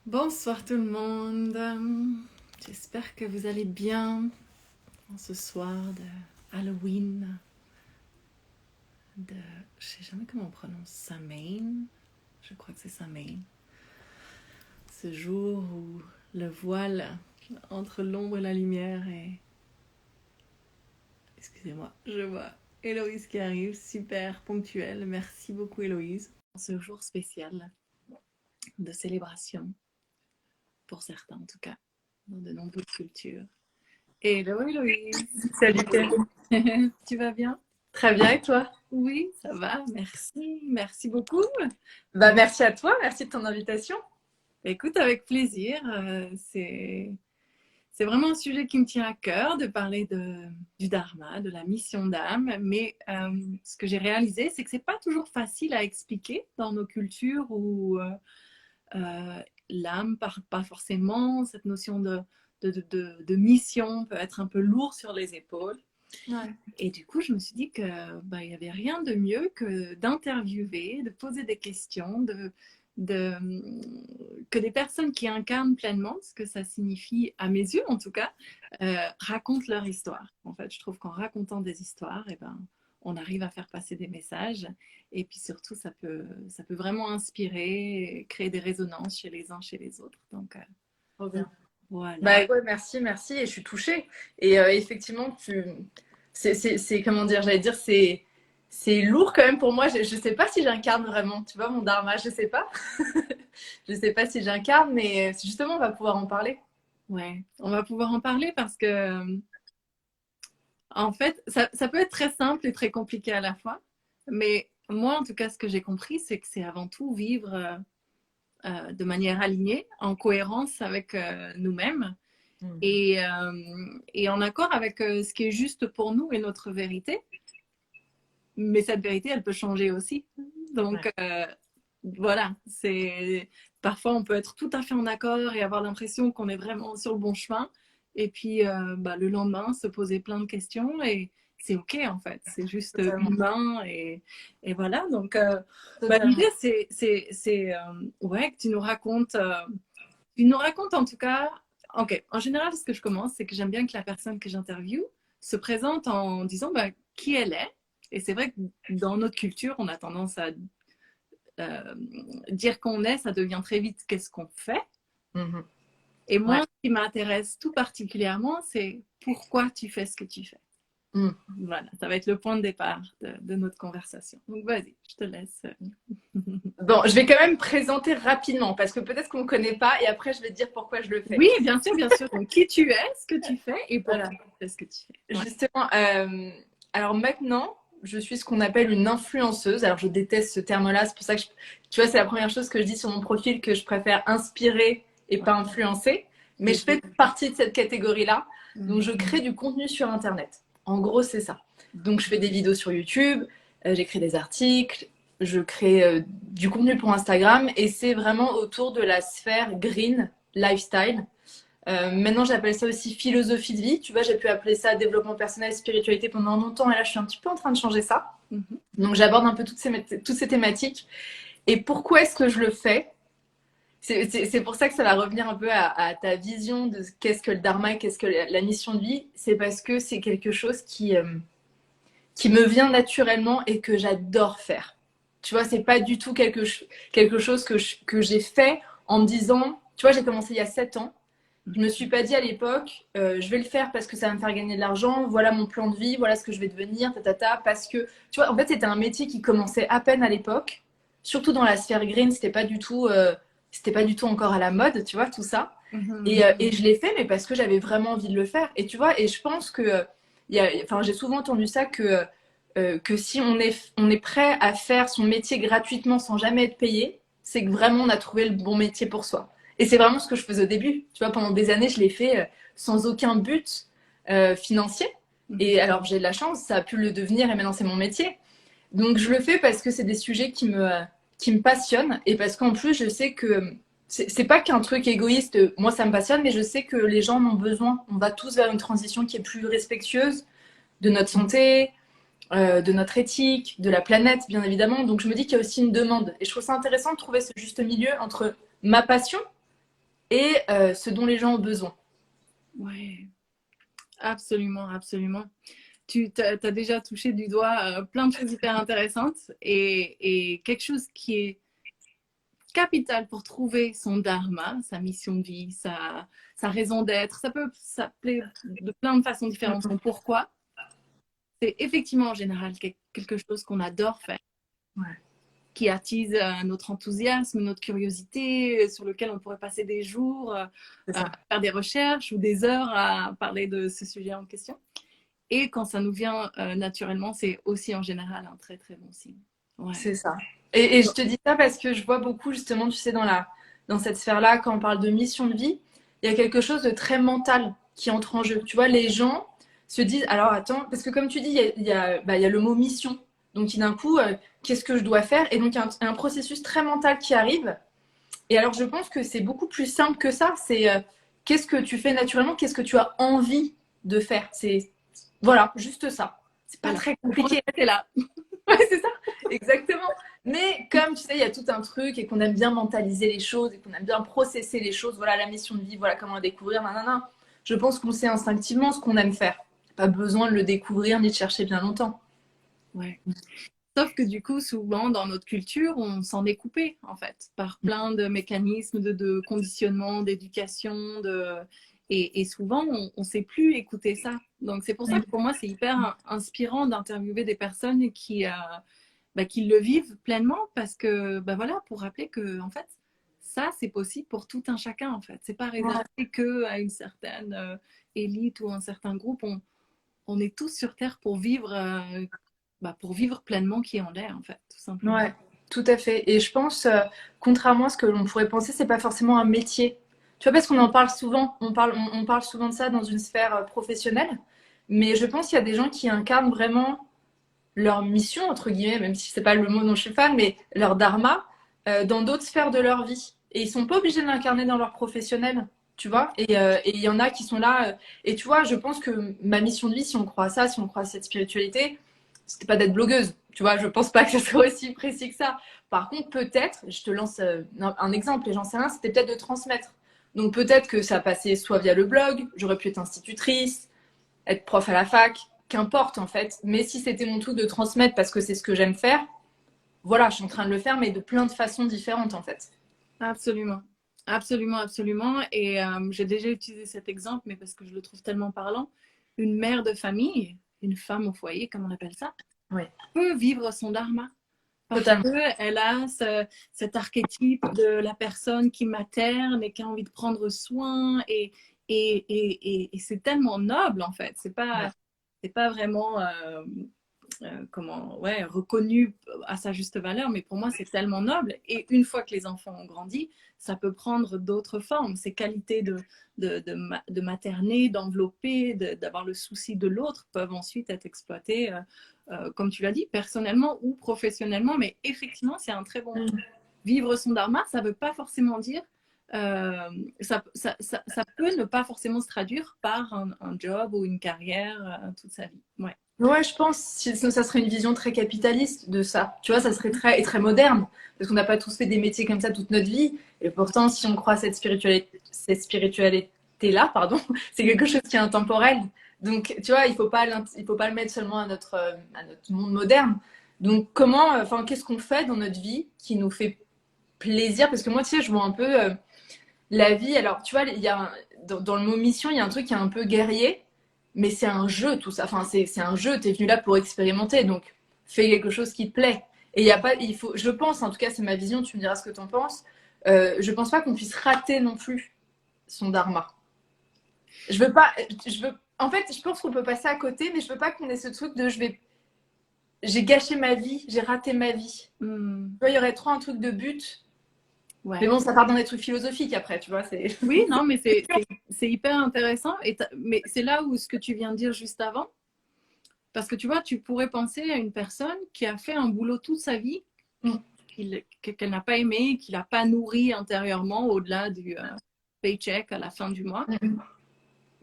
Bonsoir tout le monde. J'espère que vous allez bien en ce soir de Halloween. De, je sais jamais comment on prononce Samhain. Je crois que c'est Samhain. Ce jour où le voile entre l'ombre et la lumière est... Excusez-moi, je vois Héloïse qui arrive, super ponctuelle. Merci beaucoup Héloïse. Ce jour spécial de célébration, pour certains en tout cas, dans de nombreuses cultures. Hello Héloïse. Salut Perrine. Tu vas bien? Très bien et toi? Oui, ça va, merci. Merci beaucoup. Merci à toi, merci de ton invitation. Écoute, avec plaisir. C'est vraiment un sujet qui me tient à cœur de parler du Dharma, de la mission d'âme. Mais ce que j'ai réalisé, c'est que c'est pas toujours facile à expliquer dans nos cultures où l'âme parle pas forcément. Cette notion de mission peut être un peu lourd sur les épaules. Ouais. Et du coup, je me suis dit que il y avait rien de mieux que d'interviewer, de poser des questions, de, que des personnes qui incarnent pleinement ce que ça signifie, à mes yeux en tout cas, racontent leur histoire. En fait, je trouve qu'en racontant des histoires, on arrive à faire passer des messages. Et puis surtout, ça peut vraiment inspirer, créer des résonances chez les uns, chez les autres. Donc, Trop bien. voilà. Ouais, merci et je suis touchée. Et effectivement, c'est comment dire, j'allais dire, c'est lourd quand même pour moi. Je sais pas si j'incarne vraiment, tu vois, mon dharma, je sais pas. Je sais pas si j'incarne, mais justement, on va pouvoir en parler. Ouais, on va pouvoir en parler parce que en fait, ça peut être très simple et très compliqué à la fois. Mais moi, en tout cas, ce que j'ai compris, c'est que c'est avant tout vivre de manière alignée, en cohérence avec nous-mêmes Mhm. et en accord avec ce qui est juste pour nous et notre vérité. Mais cette vérité, elle peut changer aussi. Donc, Ouais. voilà, parfois on peut être tout à fait en accord et avoir l'impression qu'on est vraiment sur le bon chemin. Et puis, le lendemain, se poser plein de questions et c'est OK en fait. C'est juste Totalement. humain et voilà. Donc, Totalement. l'idée, ouais, que tu nous racontes en tout cas. OK, en général, ce que je commence, c'est que j'aime bien que la personne que j'interviewe se présente en disant qui elle est. Et c'est vrai que dans notre culture, on a tendance à euh, dire qu'on est, ça devient très vite qu'est-ce qu'on fait. Mhm. Et Ouais. moi, ce qui m'intéresse tout particulièrement, c'est pourquoi tu fais ce que tu fais. Mhm. Voilà, ça va être le point de départ de notre conversation. Donc vas-y, je te laisse. Bon, je vais quand même présenter rapidement parce que peut-être qu'on ne connaît pas et après je vais te dire pourquoi je le fais. Oui, bien sûr, bien sûr. Donc, qui tu es, ce que tu fais et pourquoi Voilà. tu fais ce que tu fais. Ouais. Justement, alors maintenant, je suis ce qu'on appelle une influenceuse. Alors, je déteste ce terme-là. C'est pour ça que, tu vois, c'est la première chose que je dis sur mon profil, que je préfère inspirer et Ouais. pas influencer. Mais je Mhm. fais partie de cette catégorie-là. Donc, Mhm. je crée du contenu sur Internet. En gros, c'est ça. Donc, je fais des vidéos sur YouTube, j'écris des articles, je crée du contenu pour Instagram. Et c'est vraiment autour de la sphère green, lifestyle. Maintenant, j'appelle ça aussi philosophie de vie. Tu vois, j'ai pu appeler ça développement personnel, spiritualité pendant longtemps. Et là, je suis un petit peu en train de changer ça. Mhm. Donc, j'aborde un peu toutes ces thématiques. Et pourquoi est-ce que je le fais? C'est pour ça que ça va revenir un peu à ta vision de qu'est-ce que le dharma et qu'est-ce que la mission de vie. C'est parce que c'est quelque chose qui me vient naturellement et que j'adore faire. Tu vois, c'est pas du tout quelque chose que j'ai fait en me disant, tu vois, j'ai commencé il y a 7 ans. Je me suis pas dit à l'époque, je vais le faire parce que ça va me faire gagner de l'argent, voilà mon plan de vie, voilà ce que je vais devenir, parce que, tu vois, en fait, c'était un métier qui commençait à peine à l'époque, surtout dans la sphère green, c'était pas du tout encore à la mode, tu vois, tout ça. Mhm. Et je l'ai fait, mais parce que j'avais vraiment envie de le faire. Et tu vois, et je pense que, enfin, j'ai souvent entendu ça que si on est prêt à faire son métier gratuitement sans jamais être payé, c'est que vraiment on a trouvé le bon métier pour soi. Et c'est vraiment ce que je faisais au début. Tu vois, pendant des années, je l'ai fait sans aucun but financier. Mhm. Et alors, j'ai de la chance, ça a pu le devenir et maintenant c'est mon métier. Donc, je le fais parce que c'est des sujets qui me passionnent et parce qu'en plus, je sais que c'est pas qu'un truc égoïste. Moi, ça me passionne, mais je sais que les gens en ont besoin. On va tous vers une transition qui est plus respectueuse de notre santé, de notre éthique, de la planète, bien évidemment. Donc, je me dis qu'il y a aussi une demande. Et je trouve ça intéressant de trouver ce juste milieu entre ma passion et ce dont les gens ont besoin. Ouais, absolument, absolument. Tu as déjà touché du doigt plein de choses hyper intéressantes et quelque chose qui est capital pour trouver son dharma, sa mission de vie, sa raison d'être. Ça peut s'appeler de plein de façons différentes. Son pourquoi, c'est effectivement en général quelque chose qu'on adore faire, Ouais. qui attise notre enthousiasme, notre curiosité, sur lequel on pourrait passer des jours à faire des recherches ou des heures à parler de ce sujet en question. Et quand ça nous vient naturellement, c'est aussi en général un très très bon signe. Ouais. C'est ça. Et je te dis ça parce que je vois beaucoup justement, tu sais, dans cette sphère-là, quand on parle de mission de vie, il y a quelque chose de très mental qui entre en jeu. Tu vois, les gens se disent, alors attends, parce que comme tu dis, il y a le mot mission. Donc d'un coup, qu'est-ce que je dois faire? Et donc il y a un processus très mental qui arrive. Et alors je pense que c'est beaucoup plus simple que ça. C'est qu'est-ce que tu fais naturellement? Qu'est-ce que tu as envie de faire? C'est voilà, juste ça. C'est pas très compliqué. C'est là. Ouais, c'est ça, exactement. Mais comme tu sais, il y a tout un truc et qu'on aime bien mentaliser les choses et qu'on aime bien processer les choses, voilà la mission de vie, voilà comment la découvrir, nanana. Je pense qu'on sait instinctivement ce qu'on aime faire. Pas besoin de le découvrir ni de chercher bien longtemps. Ouais. Sauf que du coup, souvent dans notre culture, on s'en est coupé en fait, par plein de mécanismes de conditionnement, d'éducation, et souvent on ne sait plus écouter ça. Donc c'est pour ça que pour moi, c'est hyper inspirant d'interviewer des personnes qui le vivent pleinement parce que voilà, pour rappeler que en fait, ça c'est possible pour tout un chacun en fait. C'est pas réservé que à une certaine élite ou un certain groupe. On est tous sur Terre pour vivre pleinement qui on est, en fait, tout simplement. Ouais, tout à fait. Et je pense, contrairement à ce que l'on pourrait penser, c'est pas forcément un métier. Tu vois, parce qu'on en parle souvent, on parle souvent de ça dans une sphère professionnelle, mais je pense qu'il y a des gens qui incarnent vraiment leur mission, entre guillemets, même si c'est pas le mot dont je suis fan, mais leur dharma, dans d'autres sphères de leur vie. Et ils sont pas obligés de l'incarner dans leur professionnel, tu vois. Et il y en a qui sont là. Et tu vois, je pense que ma mission de vie, si on croit à ça, si on croit à cette spiritualité, c'était pas d'être blogueuse. Tu vois, je pense pas que ce soit aussi précis que ça. Par contre, peut-être, je te lance un exemple, et j'en sais rien, c'était peut-être de transmettre. Donc peut-être que ça passait soit via le blog, j'aurais pu être institutrice, être prof à la fac, qu'importe en fait. Mais si c'était mon truc de transmettre parce que c'est ce que j'aime faire, voilà, je suis en train de le faire, mais de plein de façons différentes en fait. Absolument. Absolument, absolument. Et j'ai déjà utilisé cet exemple, mais parce que je le trouve tellement parlant. Une mère de famille, une femme au foyer, comme on appelle ça, Oui, peut vivre son dharma. Parce totalement. qu'elle a cet archétype de la personne qui materne et qui a envie de prendre soin. Et c'est tellement noble, en fait. C'est pas vraiment reconnu à sa juste valeur, mais pour moi, c'est tellement noble. Et une fois que les enfants ont grandi, ça peut prendre d'autres formes. Ces qualités de materner, d'envelopper, d'avoir le souci de l'autre peuvent ensuite être exploitées, comme tu l'as dit, personnellement ou professionnellement. Mais effectivement, c'est un très bon point. Vivre son dharma, ça ne veut pas forcément dire ça peut ne pas forcément se traduire par un job ou une carrière toute sa vie. Ouais. Ouais, je pense que ça serait une vision très capitaliste de ça. Tu vois, ça serait très moderne. Parce qu'on n'a pas tous fait des métiers comme ça toute notre vie. Et pourtant, si on croit à cette spiritualité-là, pardon, c'est quelque chose qui est intemporel. Donc, tu vois, il faut pas le mettre seulement à notre monde moderne. Donc, qu'est-ce qu'on fait dans notre vie qui nous fait plaisir? Parce que moi, tu sais, je vois un peu la vie. Alors, tu vois, dans le mot mission, il y a un truc qui est un peu guerrier. Mais c'est un jeu, tout ça. Enfin, c'est un jeu. T'es venu là pour expérimenter, donc fais quelque chose qui te plaît. Et il y a pas, il faut, je pense, en tout cas, c'est ma vision. Tu me diras ce que t'en penses. Je pense pas qu'on puisse rater non plus son dharma. Je veux pas, je veux. En fait, je pense qu'on peut passer à côté, mais je veux pas qu'on ait ce truc de j'ai gâché ma vie, j'ai raté ma vie. Tu vois, il y aurait trop un truc de but. Ouais. Mais bon, ça part dans des trucs philosophiques après, tu vois. Oui, non, mais c'est hyper intéressant. Mais c'est là où ce que tu viens de dire juste avant, parce que tu vois, tu pourrais penser à une personne qui a fait un boulot toute sa vie, qu'elle n'a pas aimé, qui l'a pas nourri intérieurement au-delà du paycheck à la fin du mois.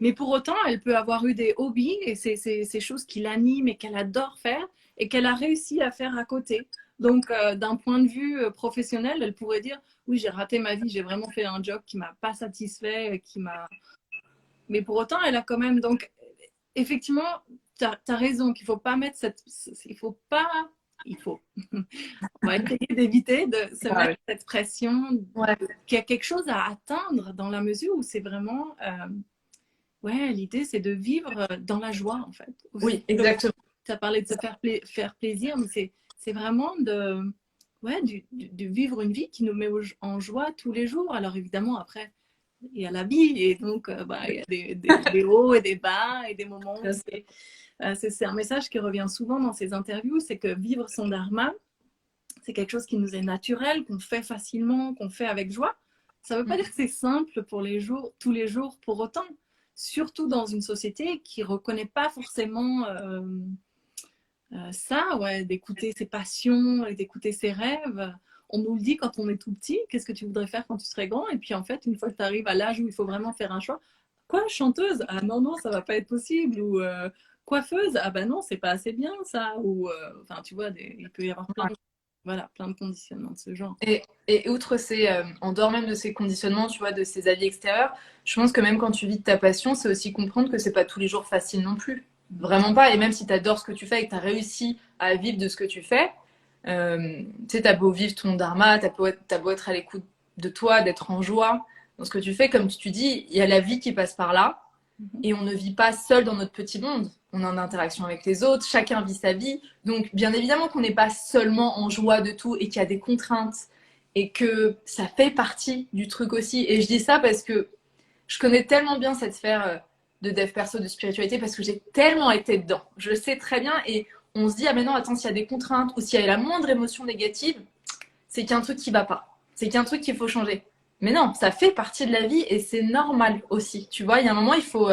Mais pour autant, elle peut avoir eu des hobbies et ces choses qui l'animent et qu'elle adore faire et qu'elle a réussi à faire à côté. Donc, d'un point de vue professionnel, elle pourrait dire, oui, j'ai raté ma vie, j'ai vraiment fait un job qui m'a pas satisfait, qui m'a... Mais pour autant, elle a quand même... Donc, effectivement, tu as raison qu'il faut pas mettre cette... Il faut pas... Il faut. On va essayer d'éviter de se Ouais, mettre cette pression ouais. qu'il y a quelque chose à atteindre dans la mesure où c'est vraiment... ouais, l'idée, c'est de vivre dans la joie, en fait. Oui, exactement. Tu as parlé de se faire plaisir, mais c'est vraiment de, ouais, de vivre une vie qui nous met en joie tous les jours. Alors évidemment, après, il y a la vie et donc bah, il y a des hauts et des bas et des moments. C'est un message qui revient souvent dans ces interviews, c'est que vivre son dharma, c'est quelque chose qui nous est naturel, qu'on fait facilement, qu'on fait avec joie. Ça ne veut pas dire que c'est simple pour tous les jours pour autant. Surtout dans une société qui ne reconnaît pas forcément ça, ouais, d'écouter ses passions et d'écouter ses rêves. On nous le dit quand on est tout petit, qu'est-ce que tu voudrais faire quand tu serais grand? Et puis en fait, une fois que tu arrives à l'âge où il faut vraiment faire un choix, quoi, chanteuse? Ah non, non, ça va pas être possible. Ou coiffeuse? Ah ben non, c'est pas assez bien ça. Ou enfin, tu vois, il peut y avoir voilà, plein de conditionnements de ce genre. Et outre en dehors même de ces conditionnements, tu vois, de ces avis extérieurs, je pense que même quand tu vis de ta passion, c'est aussi comprendre que c'est pas tous les jours facile non plus. Vraiment pas. Et même si tu adores ce que tu fais et que tu as réussi à vivre de ce que tu fais, tu sais, t'as beau vivre ton dharma, t'as beau être à l'écoute de toi, d'être en joie dans ce que tu fais, comme tu dis, il y a la vie qui passe par là. Et on ne vit pas seul dans notre petit monde. On est en interaction avec les autres, chacun vit sa vie. Donc, bien évidemment qu'on n'est pas seulement en joie de tout et qu'il y a des contraintes et que ça fait partie du truc aussi. Et je dis ça parce que je connais tellement bien cette sphère de dev perso, de spiritualité, parce que j'ai tellement été dedans. Je le sais très bien et on se dit, ah mais non, attends, s'il y a des contraintes ou s'il y a la moindre émotion négative, c'est qu'il y a un truc qui va pas. C'est qu'il y a un truc qu'il faut changer. Mais non, ça fait partie de la vie et c'est normal aussi. Tu vois, il y a un moment, il faut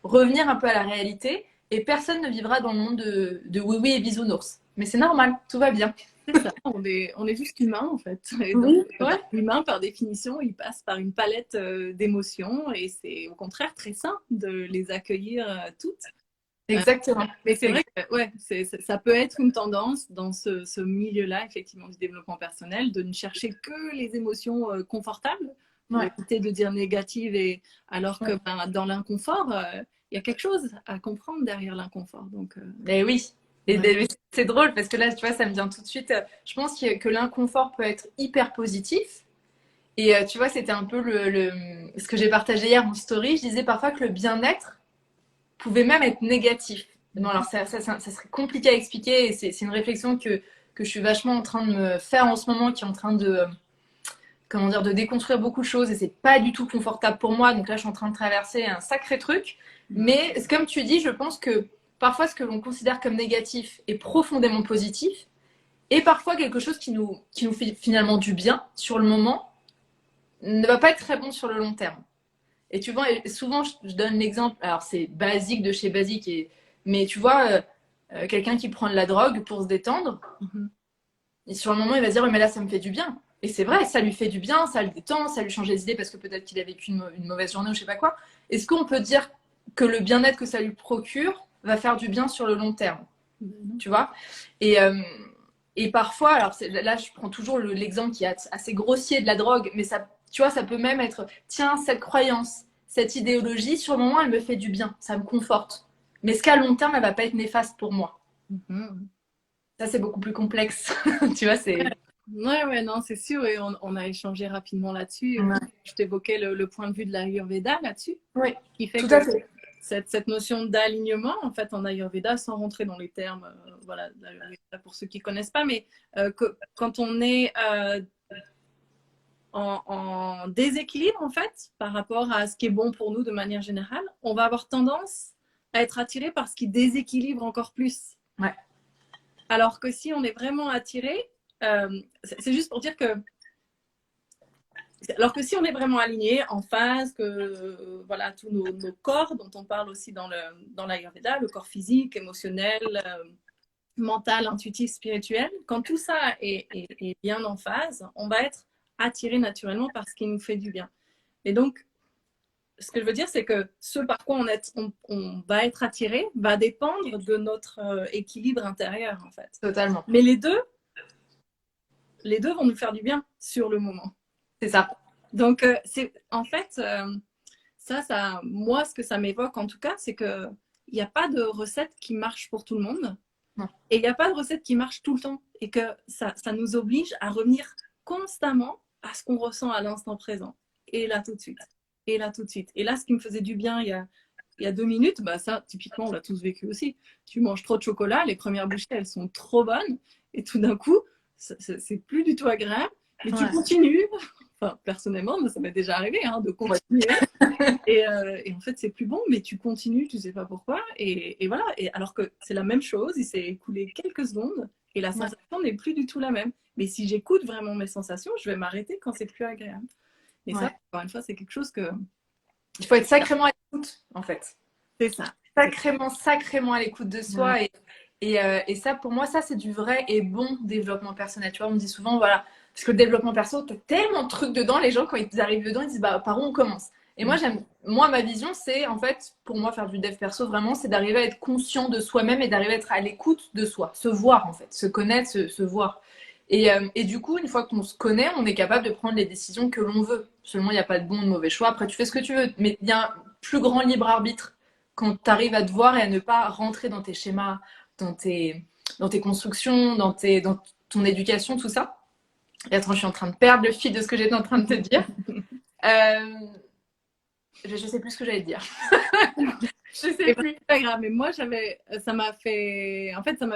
revenir un peu à la réalité et personne ne vivra dans le monde de oui-oui et bisounours. Mais c'est normal, tout va bien. C'est ça, on est juste humain en fait. Et donc, Oui, ouais. l'humain, par définition, il passe par une palette d'émotions et c'est au contraire très sain de les accueillir toutes. Exactement. Mais c'est vrai que ouais, ça peut être une tendance dans ce milieu-là, effectivement, du développement personnel, de ne chercher que les émotions confortables pour Ouais. éviter de dire négatives, et, alors que Ouais. ben, dans l'inconfort, il y a quelque chose à comprendre derrière l'inconfort. Donc, Mais oui. ouais. C'est drôle parce que là, tu vois, ça me vient tout de suite. Je pense que l'inconfort peut être hyper positif. Et tu vois, c'était un peu ce que j'ai partagé hier en story. Je disais parfois que le bien-être pouvait même être négatif. Bon, alors ça serait compliqué à expliquer et c'est une réflexion que je suis vachement en train de me faire en ce moment, qui est en train de, comment dire, de déconstruire beaucoup de choses et c'est pas du tout confortable pour moi. Donc là, je suis en train de traverser un sacré truc. Mais comme tu dis, je pense que parfois ce que l'on considère comme négatif est profondément positif et parfois quelque chose qui nous fait finalement du bien sur le moment ne va pas être très bon sur le long terme. Et tu vois, souvent, je donne l'exemple, alors c'est basique de chez basique, mais tu vois, quelqu'un qui prend de la drogue pour se détendre, et sur le moment, il va se dire, ouais, mais là, ça me fait du bien. Et c'est vrai, ça lui fait du bien, ça le détend, ça lui change les idées parce que peut-être qu'il a vécu une mauvaise journée ou je sais pas quoi. Est-ce qu'on peut dire que le bien-être que ça lui procure va faire du bien sur le long terme? Tu vois? Et, et parfois, alors là, je prends toujours l'exemple qui est assez grossier de la drogue, mais ça, tu vois, ça peut même être, tiens, cette croyance, cette idéologie, sur le moment, elle me fait du bien, ça me conforte. Mais est-ce qu'à long terme, elle va pas être néfaste pour moi? Ça, c'est beaucoup plus complexe. Tu vois, c'est. Ouais, ouais, non, c'est sûr. Et on a échangé rapidement là-dessus. Ouais. Je t'évoquais le point de vue de l'Ayurveda là-dessus, Oui, qui fait tout que à fait. cette notion d'alignement, en fait, en Ayurveda, sans rentrer dans les termes, voilà, pour ceux qui connaissent pas, mais quand on est en déséquilibre, en fait, par rapport à ce qui est bon pour nous de manière générale, on va avoir tendance à être attiré par ce qui déséquilibre encore plus. Ouais. Alors que si on est vraiment attiré, c'est juste pour dire que alors que si on est vraiment aligné, en phase, que voilà, tous nos corps, dont on parle aussi dans l'Ayurveda, le corps physique, émotionnel, mental, intuitif, spirituel, quand tout ça est bien en phase, on va être attiré naturellement par ce qui nous fait du bien. Et donc, ce que je veux dire, c'est que ce par quoi on va être attiré va dépendre de notre équilibre intérieur, en fait. Totalement. Mais les deux les deux vont nous faire du bien sur le moment. C'est ça. Donc, c'est en fait, moi, ce que ça m'évoque en tout cas, c'est qu'il n'y a pas de recette qui marche pour tout le monde. Non. Et il n'y a pas de recette qui marche tout le temps. Et que ça nous oblige à revenir constamment à ce qu'on ressent à l'instant présent. Et là, tout de suite. Et là, tout de suite. Et là, ce qui me faisait du bien il y a 2 minutes, bah ça, typiquement, on l'a tous vécu aussi. Tu manges trop de chocolat, les premières bouchées, elles sont trop bonnes. Et tout d'un coup, c'est plus du tout agréable. Mais tu continues. Enfin, personnellement, ça m'est déjà arrivé de continuer. Et en fait, c'est plus bon, mais tu continues, tu sais pas pourquoi. Et voilà. Et alors que c'est la même chose, il s'est écoulé quelques secondes et la sensation n'est plus du tout la même. Mais si j'écoute vraiment mes sensations, je vais m'arrêter quand c'est plus agréable. Et ça, encore une fois, c'est quelque chose que... Il faut être sacrément à l'écoute, en fait. C'est ça. Sacrément à l'écoute de soi. Et ça, pour moi, ça, c'est du vrai et bon développement personnel. Tu vois, on me dit souvent, voilà, parce que le développement perso, t'as tellement de trucs dedans, les gens, quand ils arrivent dedans, ils disent, bah, par où on commence? Et moi, ma vision, c'est, en fait, pour moi, faire du dev perso, vraiment, c'est d'arriver à être conscient de soi-même et d'arriver à être à l'écoute de soi. Se voir, en fait. Se connaître, se voir. Et du coup, une fois qu'on se connaît, on est capable de prendre les décisions que l'on veut. Seulement, il n'y a pas de bon ou de mauvais choix. Après, tu fais ce que tu veux. Mais il y a un plus grand libre arbitre quand tu arrives à te voir et à ne pas rentrer dans tes schémas, dans tes constructions, dans ton éducation, tout ça. Et attends, je suis en train de perdre le fil de ce que j'étais en train de te dire. Je sais plus ce que j'allais te dire. Je sais plus. C'est pas grave, mais moi, ça m'a fait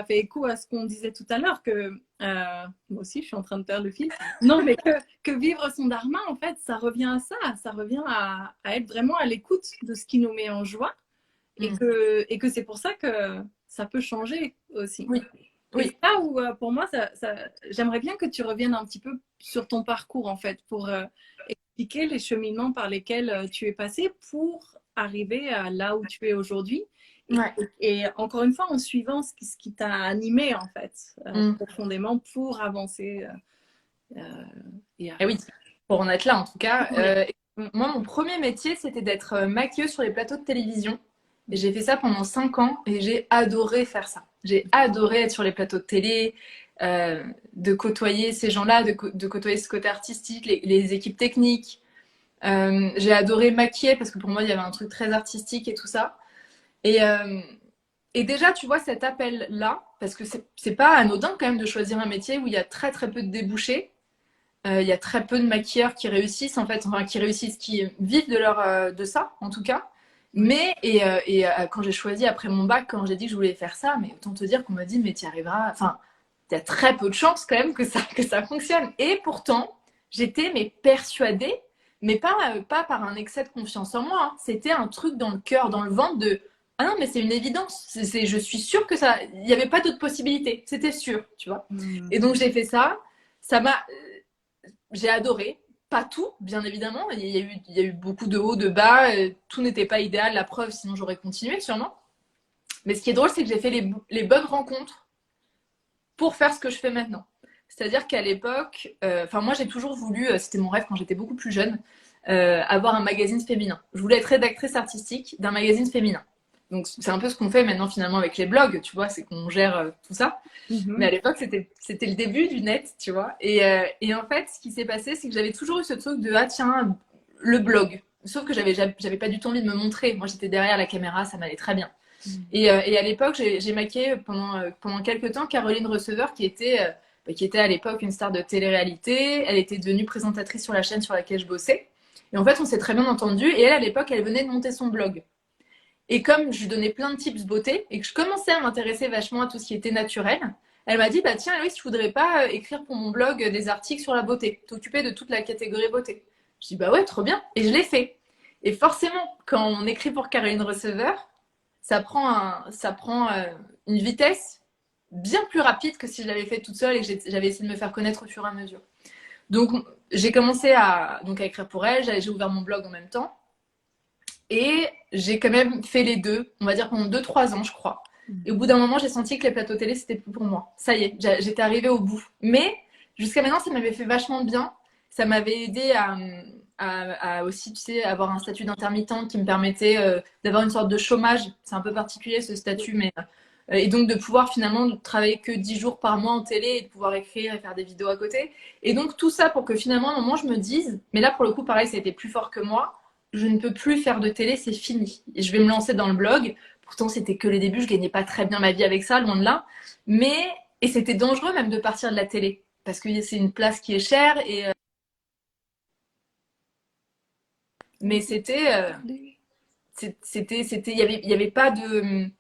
écho à ce qu'on disait tout à l'heure, que moi aussi, je suis en train de perdre le fil. Non, mais que vivre son dharma, en fait, ça revient à ça revient à être vraiment à l'écoute de ce qui nous met en joie, et que c'est pour ça que ça peut changer aussi. Oui. Et là où, pour moi, j'aimerais bien que tu reviennes un petit peu sur ton parcours, en fait, pour expliquer les cheminements par lesquels tu es passé pour arriver à là où tu es aujourd'hui. Et encore une fois, en suivant ce qui t'a animé, en fait, profondément pour avancer. Et oui, pour en être là, en tout cas. Moi, mon premier métier, c'était d'être maquilleuse sur les plateaux de télévision. Et j'ai fait ça pendant 5 ans et j'ai adoré faire ça. J'ai adoré être sur les plateaux de télé, de côtoyer ces gens-là, de côtoyer ce côté artistique, les équipes techniques. J'ai adoré maquiller parce que pour moi, il y avait un truc très artistique et tout ça. Et déjà, tu vois, cet appel-là, parce que c'est pas anodin quand même de choisir un métier où il y a très très peu de débouchés. Il y a très peu de maquilleurs qui réussissent, en fait, enfin, qui vivent de ça, en tout cas. Mais, quand j'ai choisi après mon bac, quand j'ai dit que je voulais faire ça, mais autant te dire qu'on m'a dit, mais tu y arriveras. Enfin, il y a très peu de chances quand même que ça fonctionne. Et pourtant, j'étais persuadée, mais pas par un excès de confiance en moi. C'était un truc dans le cœur, dans le ventre de ah non, mais c'est une évidence. Je suis sûre que il n'y avait pas d'autre possibilité. C'était sûr, tu vois. Et donc, j'ai fait ça. J'ai adoré. Pas tout, bien évidemment. Il y a eu beaucoup de hauts, de bas. Tout n'était pas idéal, la preuve, sinon j'aurais continué sûrement. Mais ce qui est drôle, c'est que j'ai fait les bonnes rencontres pour faire ce que je fais maintenant. C'est-à-dire qu'à l'époque, moi j'ai toujours voulu, c'était mon rêve quand j'étais beaucoup plus jeune, avoir un magazine féminin. Je voulais être rédactrice artistique d'un magazine féminin. Donc c'est un peu ce qu'on fait maintenant finalement avec les blogs, tu vois, c'est qu'on gère tout ça. Mais à l'époque, c'était le début du net, tu vois. Et en fait, ce qui s'est passé, c'est que j'avais toujours eu ce truc de ah tiens, le blog. Sauf que j'avais pas du tout envie de me montrer. Moi, j'étais derrière la caméra, ça m'allait très bien. Et à l'époque, j'ai maquillé pendant quelques temps Caroline Receveur, qui était à l'époque une star de télé-réalité. Elle était devenue présentatrice sur la chaîne sur laquelle je bossais. Et en fait, on s'est très bien entendu. Et elle, à l'époque, elle venait de monter son blog. Et comme je lui donnais plein de tips beauté et que je commençais à m'intéresser vachement à tout ce qui était naturel, elle m'a dit bah tiens Aloïs, tu voudrais pas écrire pour mon blog des articles sur la beauté, t'occuper de toute la catégorie beauté. Je dis bah ouais, trop bien. Et je l'ai fait. Et forcément, quand on écrit pour Caroline Receveur, ça prend une vitesse bien plus rapide que si je l'avais fait toute seule et que j'avais essayé de me faire connaître au fur et à mesure. Donc j'ai commencé à écrire pour elle, j'ai ouvert mon blog en même temps. Et j'ai quand même fait les deux, on va dire pendant 2-3 ans, je crois. Et au bout d'un moment, j'ai senti que les plateaux télé, c'était plus pour moi. Ça y est, j'étais arrivée au bout. Mais jusqu'à maintenant, ça m'avait fait vachement de bien. Ça m'avait aidé à aussi, tu sais, avoir un statut d'intermittente qui me permettait d'avoir une sorte de chômage. C'est un peu particulier ce statut, mais Et donc de pouvoir finalement travailler que 10 jours par mois en télé et de pouvoir écrire et faire des vidéos à côté. Et donc tout ça pour que finalement à un moment je me dise, mais là pour le coup pareil ça a été plus fort que moi, je ne peux plus faire de télé, c'est fini. Et je vais me lancer dans le blog. Pourtant c'était que les débuts, je gagnais pas très bien ma vie avec ça, loin de là. Mais, et c'était dangereux même de partir de la télé, parce que c'est une place qui est chère et mais il y avait pas de, il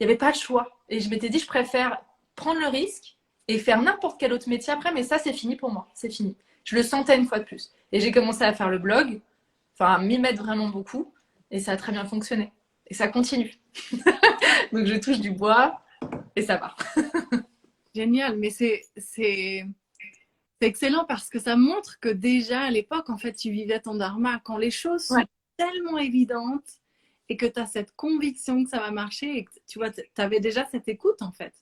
y avait pas de choix. Et je m'étais dit, je préfère prendre le risque et faire n'importe quel autre métier après, mais ça, c'est fini pour moi. C'est fini. Je le sentais une fois de plus. Et j'ai commencé à faire le blog, enfin, à m'y mettre vraiment beaucoup. Et ça a très bien fonctionné. Et ça continue. Donc, je touche du bois et ça va. Génial, mais c'est excellent parce que ça montre que déjà à l'époque, en fait, tu vivais ton dharma. Quand les choses Ouais. sont tellement évidentes et que tu as cette conviction que ça va marcher et que tu vois, tu avais déjà cette écoute en fait.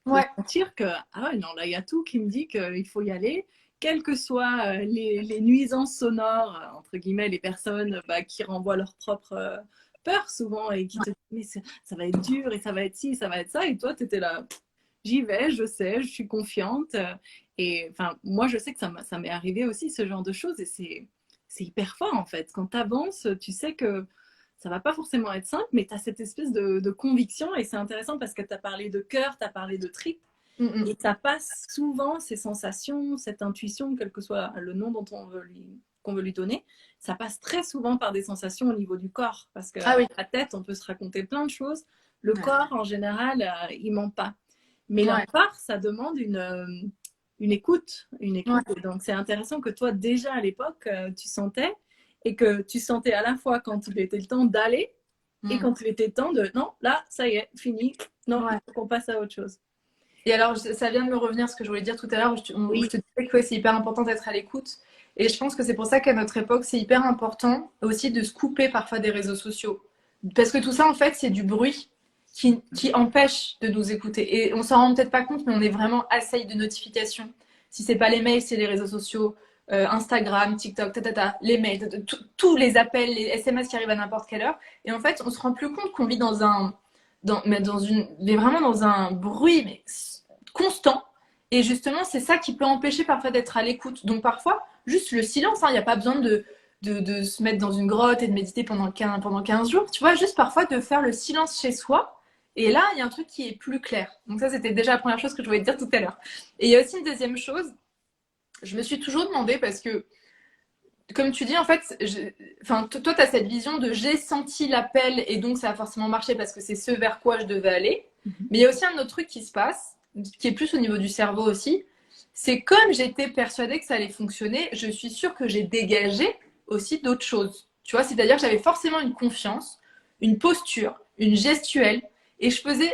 De Ouais. sentir que, ah ouais, non, là, il y a tout qui me dit qu'il faut y aller, quelles que soient les nuisances sonores, entre guillemets, les personnes qui renvoient leur propre peur souvent et qui te disent, mais ça va être dur et ça va être ci, ça va être ça. Et toi, tu étais là, j'y vais, je sais, je suis confiante. Et enfin, moi, je sais que ça m'est arrivé aussi, ce genre de choses. Et c'est hyper fort, en fait. Quand tu avances, tu sais que ça va pas forcément être simple, mais tu as cette espèce de conviction. Et c'est intéressant parce que tu as parlé de cœur, tu as parlé de tripes. Mm-mm. Et ça passe souvent, ces sensations, cette intuition, quel que soit le nom dont qu'on veut lui donner, ça passe très souvent par des sensations au niveau du corps. Parce que Ah oui. la tête, on peut se raconter plein de choses. Le Ouais. corps, en général, il ment pas. Mais Ouais. leur part, ça demande une écoute. Une Ouais. écoute. Et donc, c'est intéressant que toi, déjà à l'époque, tu sentais et que tu sentais à la fois quand il était le temps d'aller et Mm. quand il était le temps de non, là, ça y est, fini. Non, il Ouais. faut qu'on passe à autre chose. Et alors, ça vient de me revenir ce que je voulais dire tout à l'heure, où je Oui, te disais que ouais, c'est hyper important d'être à l'écoute. Et je pense que c'est pour ça qu'à notre époque, c'est hyper important aussi de se couper parfois des réseaux sociaux. Parce que tout ça, en fait, c'est du bruit qui empêche de nous écouter. Et on s'en rend peut-être pas compte, mais on est vraiment assailli de notifications. Si c'est pas les mails, c'est les réseaux sociaux, Instagram, TikTok, les mails, tous les appels, les SMS qui arrivent à n'importe quelle heure. Et en fait, on se rend plus compte qu'on vit mais vraiment dans un bruit, mais constant. Et justement, c'est ça qui peut empêcher parfois d'être à l'écoute. Donc parfois, juste le silence, il n'y a pas besoin de se mettre dans une grotte et de méditer pendant 15 jours. Tu vois, juste parfois de faire le silence chez soi. Et là, il y a un truc qui est plus clair. Donc ça, c'était déjà la première chose que je voulais te dire tout à l'heure. Et il y a aussi une deuxième chose. Je me suis toujours demandé parce que, comme tu dis, en fait, toi, tu as cette vision de j'ai senti l'appel et donc ça a forcément marché parce que c'est ce vers quoi je devais aller. Mais il y a aussi un autre truc qui se passe, qui est plus au niveau du cerveau aussi. C'est comme j'étais persuadée que ça allait fonctionner, je suis sûre que j'ai dégagé aussi d'autres choses. Tu vois, c'est-à-dire que j'avais forcément une confiance, une posture, une gestuelle, et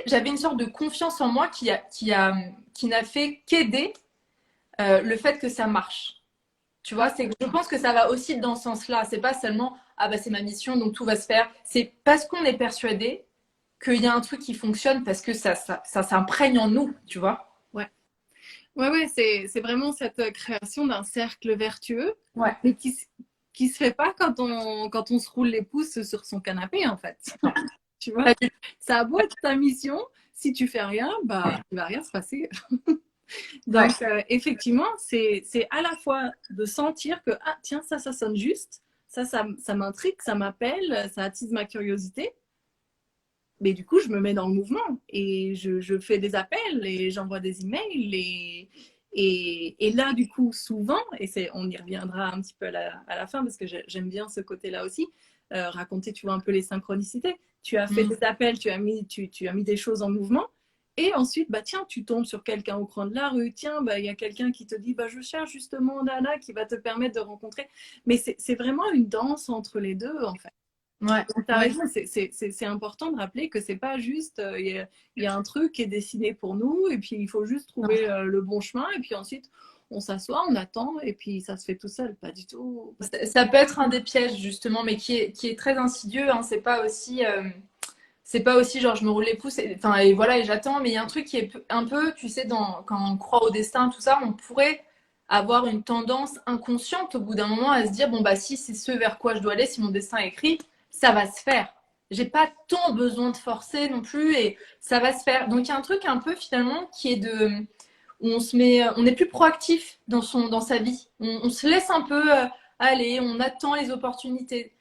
j'avais une sorte de confiance en moi qui n'a fait qu'aider le fait que ça marche. Tu vois, c'est que je pense que ça va aussi dans ce sens-là. C'est pas seulement ah bah c'est ma mission donc tout va se faire. C'est parce qu'on est persuadé qu'il y a un truc qui fonctionne parce que ça s'imprègne en nous, tu vois. ouais. Ouais, c'est vraiment cette création d'un cercle vertueux, Ouais. mais qui se fait pas quand on se roule les pouces sur son canapé, en fait. Non. Tu vois, ça a beau être ta mission, si tu fais rien, il va rien se passer. Ouais. Donc, effectivement, c'est à la fois de sentir que, ah, tiens, ça sonne juste, ça m'intrigue, ça m'appelle, ça attise ma curiosité. Mais du coup, je me mets dans le mouvement et je fais des appels et j'envoie des emails. Et là, du coup, souvent, et on y reviendra un petit peu à la fin parce que j'aime bien ce côté-là aussi, raconter, tu vois, un peu les synchronicités. Tu as fait des appels, tu as mis des choses en mouvement. Et ensuite, bah, tiens, tu tombes sur quelqu'un au coin de la rue. Tiens, bah, il y a quelqu'un qui te dit, bah, je cherche justement Nana qui va te permettre de rencontrer. Mais c'est vraiment une danse entre les deux, en fait. Ouais. Tu as Ouais. raison, c'est important de rappeler que c'est pas juste, y a un truc qui est dessiné pour nous, et puis il faut juste trouver le bon chemin, et puis ensuite on s'assoit, on attend, et puis ça se fait tout seul. Pas du tout. Ça peut être un des pièges justement, mais qui est très insidieux. Hein. C'est pas aussi genre je me roule les pouces, enfin et voilà et j'attends. Mais il y a un truc qui est un peu, tu sais, quand on croit au destin, tout ça, on pourrait avoir une tendance inconsciente au bout d'un moment à se dire bon bah si c'est ce vers quoi je dois aller, si mon destin est écrit, ça va se faire. j'ai pas tant besoin de forcer non plus et ça va se faire. Donc il y a un truc un peu finalement qui est où on est plus proactif dans sa vie. On se laisse un peu aller, on attend les opportunités.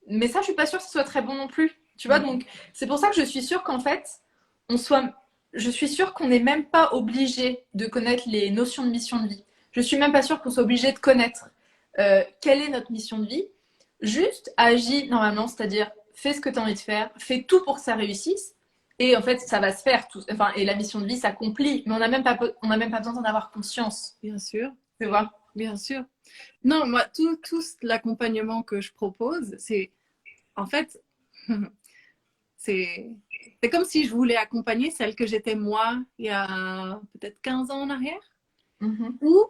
Mais ça, je suis pas sûre que ce soit très bon non plus. Tu vois, donc c'est pour ça que je suis sûre qu'en fait, je suis sûre qu'on n'est même pas obligé de connaître les notions de mission de vie. Je suis même pas sûre qu'on soit obligé de connaître quelle est notre mission de vie. Juste agis normalement, c'est-à-dire fais ce que tu as envie de faire, fais tout pour que ça réussisse. Et en fait, ça va se faire. Enfin, et la mission de vie s'accomplit. Mais on n'a même pas besoin d'en avoir conscience. Bien sûr. Tu vois? Bien sûr. Non, moi, tout l'accompagnement que je propose, c'est en fait, c'est comme si je voulais accompagner celle que j'étais moi il y a peut-être 15 ans en arrière. Ou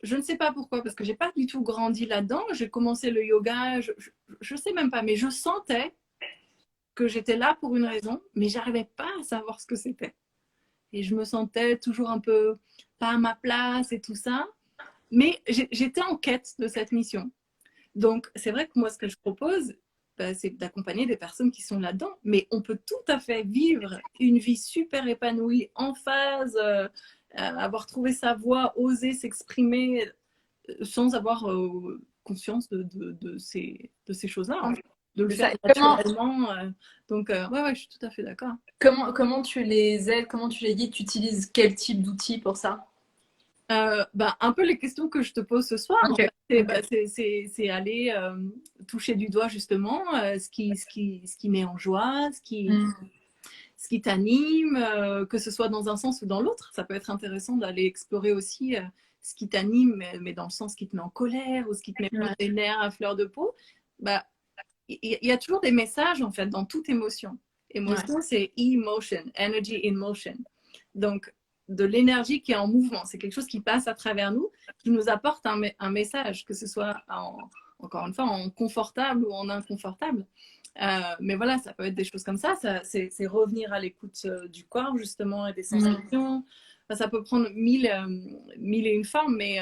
je ne sais pas pourquoi, parce que j'ai pas du tout grandi là-dedans. J'ai commencé le yoga, je sais même pas, mais je sentais que j'étais là pour une raison, mais j'arrivais pas à savoir ce que c'était. Et je me sentais toujours un peu pas à ma place et tout ça. Mais j'étais en quête de cette mission. Donc, c'est vrai que moi, ce que je propose, c'est d'accompagner des personnes qui sont là-dedans. Mais on peut tout à fait vivre une vie super épanouie, en phase, avoir trouvé sa voie, oser s'exprimer sans avoir conscience de ces choses-là. Hein. De le faire naturellement. Donc, ouais, je suis tout à fait d'accord. Comment tu les aides, comment tu les guides, tu utilises quel type d'outils pour ça? Un peu les questions que je te pose ce soir, okay. En fait, c'est aller toucher du doigt justement ce qui met en joie, ce qui t'anime, que ce soit dans un sens ou dans l'autre. Ça peut être intéressant d'aller explorer aussi ce qui t'anime, mais dans le sens qui te met en colère ou ce qui te met les nerfs à fleur de peau. Bah, il y a toujours des messages en fait dans toute émotion. Émotion, c'est emotion, energy in motion. Donc, de l'énergie qui est en mouvement. C'est quelque chose qui passe à travers nous, qui nous apporte un message, que ce soit encore une fois en confortable ou en inconfortable. Mais voilà, ça peut être des choses comme ça. C'est revenir à l'écoute du corps justement et des sensations. Enfin, ça peut prendre mille et une formes, mais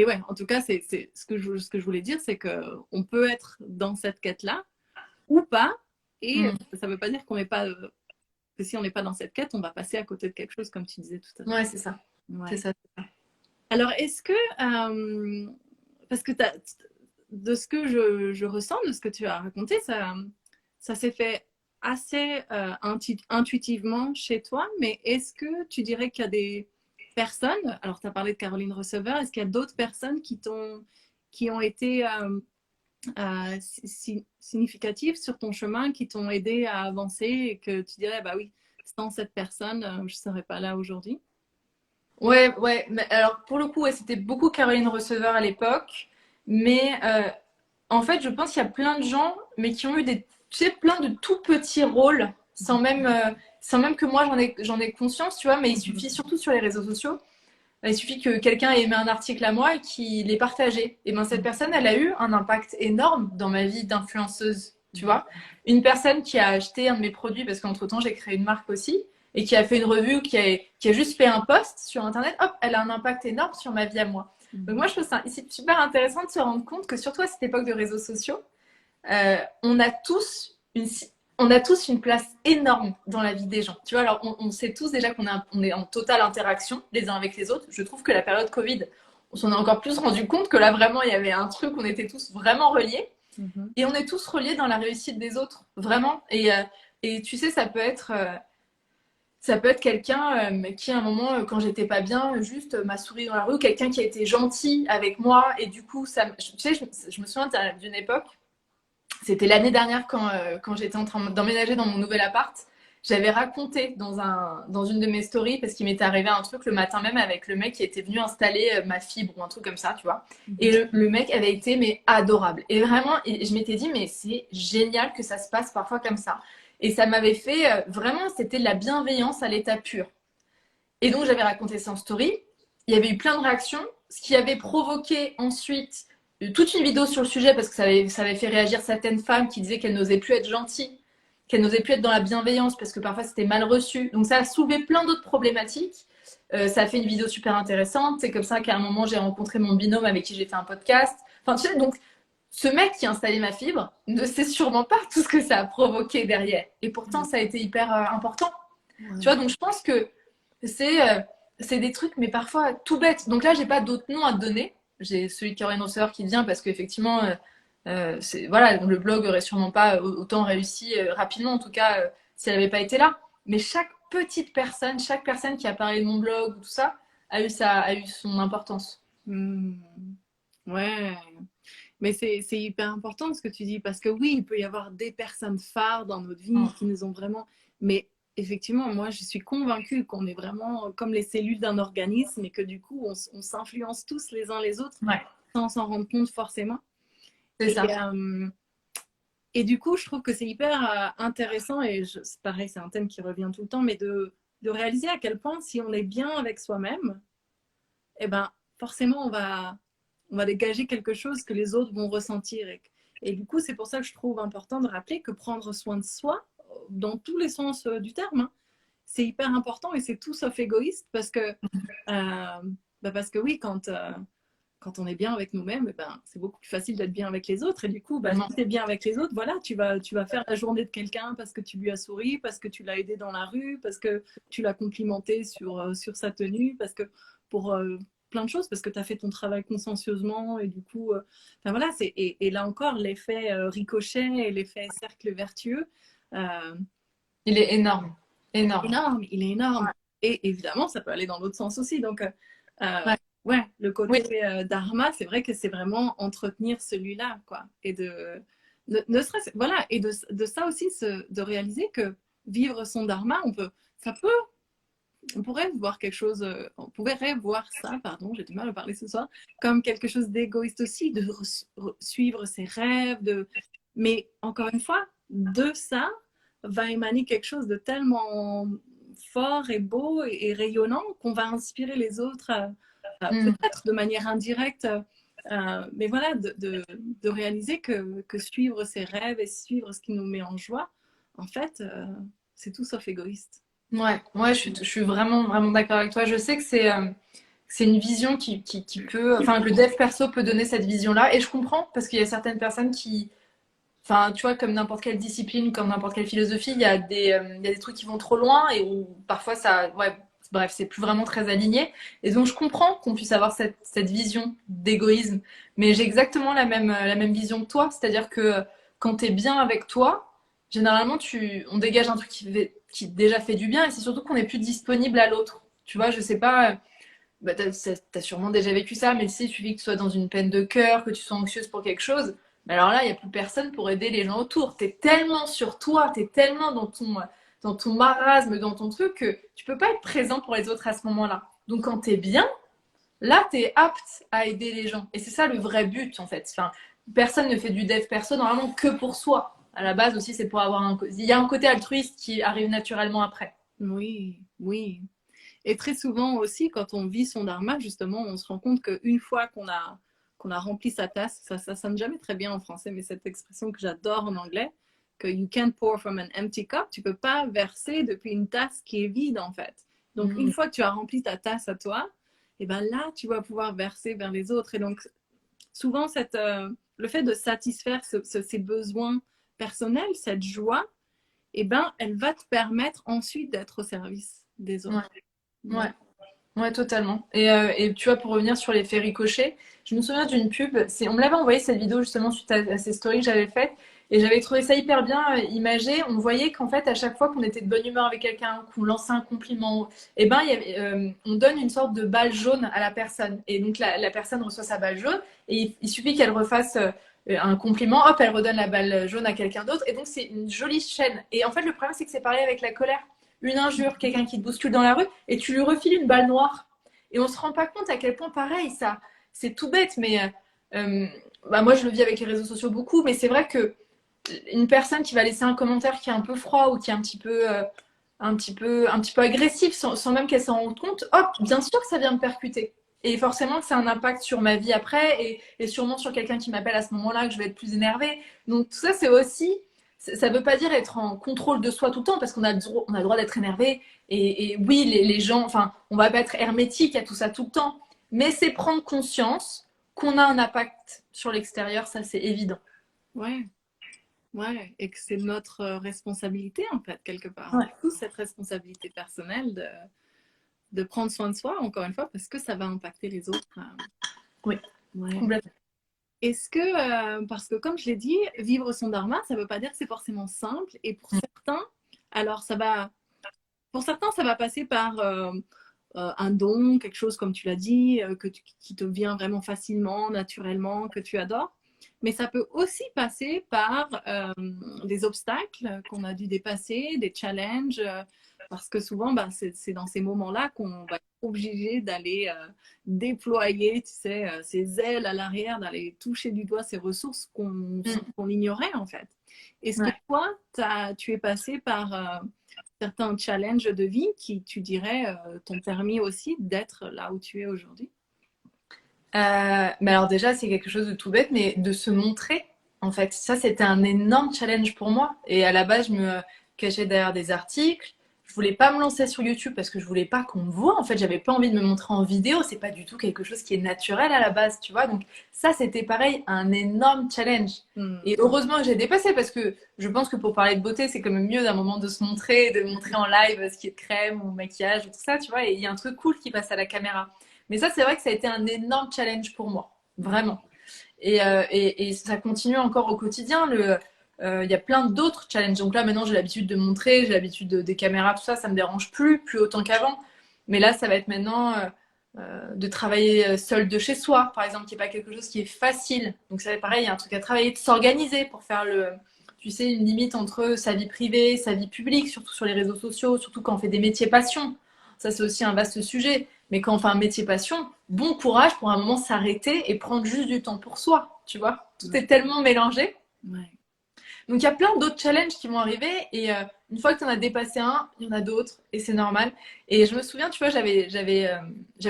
ouais, en tout cas, c'est ce que je voulais dire, c'est qu'on peut être dans cette quête-là ou pas. Et ça ne veut pas dire qu'on n'est pas que si on n'est pas dans cette quête, on va passer à côté de quelque chose, comme tu disais tout à l'heure. Ouais, c'est ça. Ouais. C'est ça. Alors, est-ce que, parce que de ce que je ressens, de ce que tu as raconté, ça s'est fait assez intuitivement chez toi, mais est-ce que tu dirais qu'il y a des personnes, alors tu as parlé de Caroline Receveur, est-ce qu'il y a d'autres personnes qui ont été significatives sur ton chemin, qui t'ont aidé à avancer et que tu dirais, bah oui, sans cette personne, je ne serais pas là aujourd'hui? Ouais. Mais alors, pour le coup, ouais, c'était beaucoup Caroline Receveur à l'époque. Mais en fait, je pense qu'il y a plein de gens, mais qui ont eu plein de tout petits rôles, sans même que moi j'en ai conscience, tu vois. Mais il suffit surtout sur les réseaux sociaux. Il suffit que quelqu'un ait aimé un article à moi et qu'il l'ait partagé. Et ben cette personne, elle a eu un impact énorme dans ma vie d'influenceuse, tu vois. Une personne qui a acheté un de mes produits, parce qu'entre-temps, j'ai créé une marque aussi, et qui a fait une revue, qui a juste fait un post sur Internet, hop, elle a un impact énorme sur ma vie à moi. Donc moi, je trouve ça super intéressant de se rendre compte que surtout à cette époque de réseaux sociaux, on a tous une place énorme dans la vie des gens. Tu vois, alors on sait tous déjà on est en totale interaction les uns avec les autres. Je trouve que la période Covid, on s'en est encore plus rendu compte que là, vraiment, il y avait un truc, on était tous vraiment reliés. Et on est tous reliés dans la réussite des autres, vraiment. Et tu sais, ça peut être quelqu'un qui, à un moment, quand j'étais pas bien, juste m'a souri dans la rue, quelqu'un qui a été gentil avec moi. Et du coup, tu sais, je me souviens d'une époque, c'était l'année dernière quand j'étais en train d'emménager dans mon nouvel appart. J'avais raconté dans une de mes stories, parce qu'il m'était arrivé un truc le matin même avec le mec qui était venu installer ma fibre ou un truc comme ça, tu vois. Et le mec avait été mais adorable. Et vraiment, je m'étais dit, mais c'est génial que ça se passe parfois comme ça. Et ça m'avait fait, vraiment, c'était de la bienveillance à l'état pur. Et donc, j'avais raconté ça en story. Il y avait eu plein de réactions, ce qui avait provoqué ensuite toute une vidéo sur le sujet, parce que ça avait fait réagir certaines femmes qui disaient qu'elles n'osaient plus être gentilles, qu'elles n'osaient plus être dans la bienveillance, parce que parfois c'était mal reçu. Donc ça a soulevé plein d'autres problématiques. Ça a fait une vidéo super intéressante. C'est comme ça qu'à un moment, j'ai rencontré mon binôme avec qui j'ai fait un podcast. Enfin, tu sais, donc ce mec qui a installé ma fibre ne sait sûrement pas tout ce que ça a provoqué derrière. Et pourtant, ça a été hyper important. Ouais. Tu vois, donc je pense que c'est des trucs, mais parfois tout bête. Donc là, j'ai pas d'autres noms à te donner. J'ai celui qui aurait une sœur qui vient parce qu'effectivement, voilà, le blog aurait sûrement pas autant réussi rapidement, en tout cas, si elle n'avait pas été là. Mais chaque petite personne, chaque personne qui a parlé de mon blog, tout ça, a eu son importance. Hmm. Ouais. Mais c'est hyper important ce que tu dis, parce que oui, il peut y avoir des personnes phares dans notre vie qui nous ont vraiment... Mais effectivement, moi, je suis convaincue qu'on est vraiment comme les cellules d'un organisme et que du coup, on s'influence tous les uns les autres Ouais, sans s'en rendre compte forcément. c'est Et, ça. et du coup, je trouve que c'est hyper intéressant, et c'est pareil, c'est un thème qui revient tout le temps, mais de réaliser à quel point si on est bien avec soi-même, eh ben, forcément, on va dégager quelque chose que les autres vont ressentir. Et du coup, c'est pour ça que je trouve important de rappeler que prendre soin de soi, dans tous les sens du terme, hein, c'est hyper important et c'est tout sauf égoïste parce que oui, quand on est bien avec nous-mêmes, eh ben, c'est beaucoup plus facile d'être bien avec les autres. Et du coup, bah, si tu es bien avec les autres, voilà, tu vas faire la journée de quelqu'un parce que tu lui as souri, parce que tu l'as aidé dans la rue, parce que tu l'as complimenté sur sa tenue, parce que pour plein de choses, parce que tu as fait ton travail consciencieusement. Et du coup, enfin, voilà, et là encore, l'effet ricochet et l'effet cercle vertueux, euh, Il est énorme. Énorme. énorme, il est énorme. Ouais. Et évidemment, ça peut aller dans l'autre sens aussi. Donc, Ouais. ouais, le Oui. côté dharma, c'est vrai que c'est vraiment entretenir celui-là, quoi. Et ne serait-ce, voilà, et de ça aussi, de réaliser que vivre son dharma, ça peut, on pourrait voir quelque chose, on pourrait voir ça, pardon, j'ai du mal à parler ce soir, comme quelque chose d'égoïste aussi, de suivre ses rêves, mais encore une fois, de ça va émaner quelque chose de tellement fort et beau et rayonnant qu'on va inspirer les autres, Mm. peut-être de manière indirecte, mais voilà, de réaliser que suivre ses rêves et suivre ce qui nous met en joie, en fait, c'est tout sauf égoïste. Ouais, ouais, je suis vraiment, vraiment d'accord avec toi. Je sais que c'est une vision qui peut, enfin, que le dev perso peut donner cette vision-là. Et je comprends, parce qu'il y a certaines personnes qui, enfin, tu vois, comme n'importe quelle discipline, comme n'importe quelle philosophie, il y a des trucs qui vont trop loin et où parfois ça, ouais, bref, c'est plus vraiment très aligné. Et donc, je comprends qu'on puisse avoir cette vision d'égoïsme. Mais j'ai exactement la même vision que toi. C'est-à-dire que quand tu es bien avec toi, généralement, on dégage un truc qui déjà fait du bien et c'est surtout qu'on est plus disponible à l'autre. Tu vois, je sais pas, bah, t'as sûrement déjà vécu ça, mais si tu vis que tu sois dans une peine de cœur, que tu sois anxieuse pour quelque chose, mais alors là, il n'y a plus personne pour aider les gens autour. T'es tellement sur toi, t'es tellement dans ton marasme, dans ton truc, que tu peux pas être présent pour les autres à ce moment-là. Donc quand t'es bien, là, t'es apte à aider les gens. Et c'est ça le vrai but, en fait. Enfin, personne ne fait du dev perso normalement que pour soi. À la base aussi, c'est pour avoir il y a un côté altruiste qui arrive naturellement après. Oui, oui. Et très souvent aussi, quand on vit son dharma, justement, on se rend compte qu'une fois qu'on a rempli sa tasse, ça sonne jamais très bien en français, mais cette expression que j'adore en anglais, que you can't pour from an empty cup, tu peux pas verser depuis une tasse qui est vide en fait. Donc une Mm. fois que tu as rempli ta tasse à toi, et ben là tu vas pouvoir verser vers les autres. Et donc souvent le fait de satisfaire ces besoins personnels, cette joie, et ben elle va te permettre ensuite d'être au service des Ouais, autres. ouais. Ouais, totalement. Et tu vois, pour revenir sur l'effet ricochet, je me souviens d'une pub. On me l'avait envoyé cette vidéo justement suite à ces stories que j'avais faites. Et j'avais trouvé ça hyper bien imagé. On voyait qu'en fait, à chaque fois qu'on était de bonne humeur avec quelqu'un, qu'on lançait un compliment, et ben, on donne une sorte de balle jaune à la personne. Et donc, la personne reçoit sa balle jaune. Et il suffit qu'elle refasse un compliment, hop, elle redonne la balle jaune à quelqu'un d'autre. Et donc, c'est une jolie chaîne. Et en fait, le problème, c'est que c'est pareil avec la colère, une injure, quelqu'un qui te bouscule dans la rue, et tu lui refiles une balle noire. Et on se rend pas compte à quel point, pareil, ça, c'est tout bête, mais bah moi je le vis avec les réseaux sociaux beaucoup, mais c'est vrai que une personne qui va laisser un commentaire qui est un peu froid ou qui est un petit peu agressif sans même qu'elle s'en rende compte, hop, bien sûr que ça vient me percuter. Et forcément que ça a un impact sur ma vie après et sûrement sur quelqu'un qui m'appelle à ce moment-là que je vais être plus énervée. Donc tout ça, c'est aussi, ça veut pas dire être en contrôle de soi tout le temps parce on a le droit d'être énervé. Et oui, les gens, enfin, on va pas être hermétique à tout ça tout le temps, mais c'est prendre conscience qu'on a un impact sur l'extérieur, ça c'est évident. Ouais, ouais, et que c'est notre responsabilité en fait, quelque part. On Ouais. a tous cette responsabilité personnelle de prendre soin de soi, encore une fois, parce que ça va impacter les autres. Oui, Ouais. complètement. Est-ce que, parce que comme je l'ai dit, vivre son dharma, ça ne veut pas dire que c'est forcément simple. Et pour certains, alors pour certains, ça va passer par un don, quelque chose comme tu l'as dit, qui te vient vraiment facilement, naturellement, que tu adores. Mais ça peut aussi passer par des obstacles qu'on a dû dépasser, des challenges, parce que souvent, bah, c'est dans ces moments-là qu'on va être obligé d'aller déployer, tu sais, ses ailes à l'arrière, d'aller toucher du doigt ces ressources qu'on ignorait en fait. Est-ce que Ouais. toi, tu es passé par certains challenges de vie qui, tu dirais, t'ont permis aussi d'être là où tu es aujourd'hui? Mais alors déjà, c'est quelque chose de tout bête, mais de se montrer, en fait. Ça, c'était un énorme challenge pour moi. Et à la base, je me cachais derrière des articles. Je voulais pas me lancer sur YouTube parce que je voulais pas qu'on me voit. En fait, j'avais pas envie de me montrer en vidéo. C'est pas du tout quelque chose qui est naturel à la base, tu vois. Donc ça, c'était pareil, un énorme challenge. Et heureusement que j'ai dépassé parce que je pense que pour parler de beauté, c'est quand même mieux d'un moment de se montrer, de montrer en live ce qui est de crème ou maquillage ou tout ça, tu vois. Et il y a un truc cool qui passe à la caméra. Mais ça, c'est vrai que ça a été un énorme challenge pour moi, vraiment. Et ça continue encore au quotidien. Il y a plein d'autres challenges. Donc là, maintenant, j'ai l'habitude de montrer, j'ai l'habitude des caméras, tout ça, ça me dérange plus autant qu'avant. Mais là, ça va être maintenant de travailler seul de chez soi, par exemple, qui n'est pas quelque chose qui est facile. Donc ça, pareil, il y a un truc à travailler, de s'organiser pour faire tu sais, une limite entre sa vie privée, sa vie publique, surtout sur les réseaux sociaux, surtout quand on fait des métiers passion. Ça, c'est aussi un vaste sujet. Mais quand on fait un métier passion, bon courage pour un moment s'arrêter et prendre juste du temps pour soi, tu vois. Tout est tellement mélangé. Ouais. Donc il y a plein d'autres challenges qui vont arriver et une fois que tu en as dépassé un, il y en a d'autres et c'est normal. Et je me souviens, tu vois, j'avais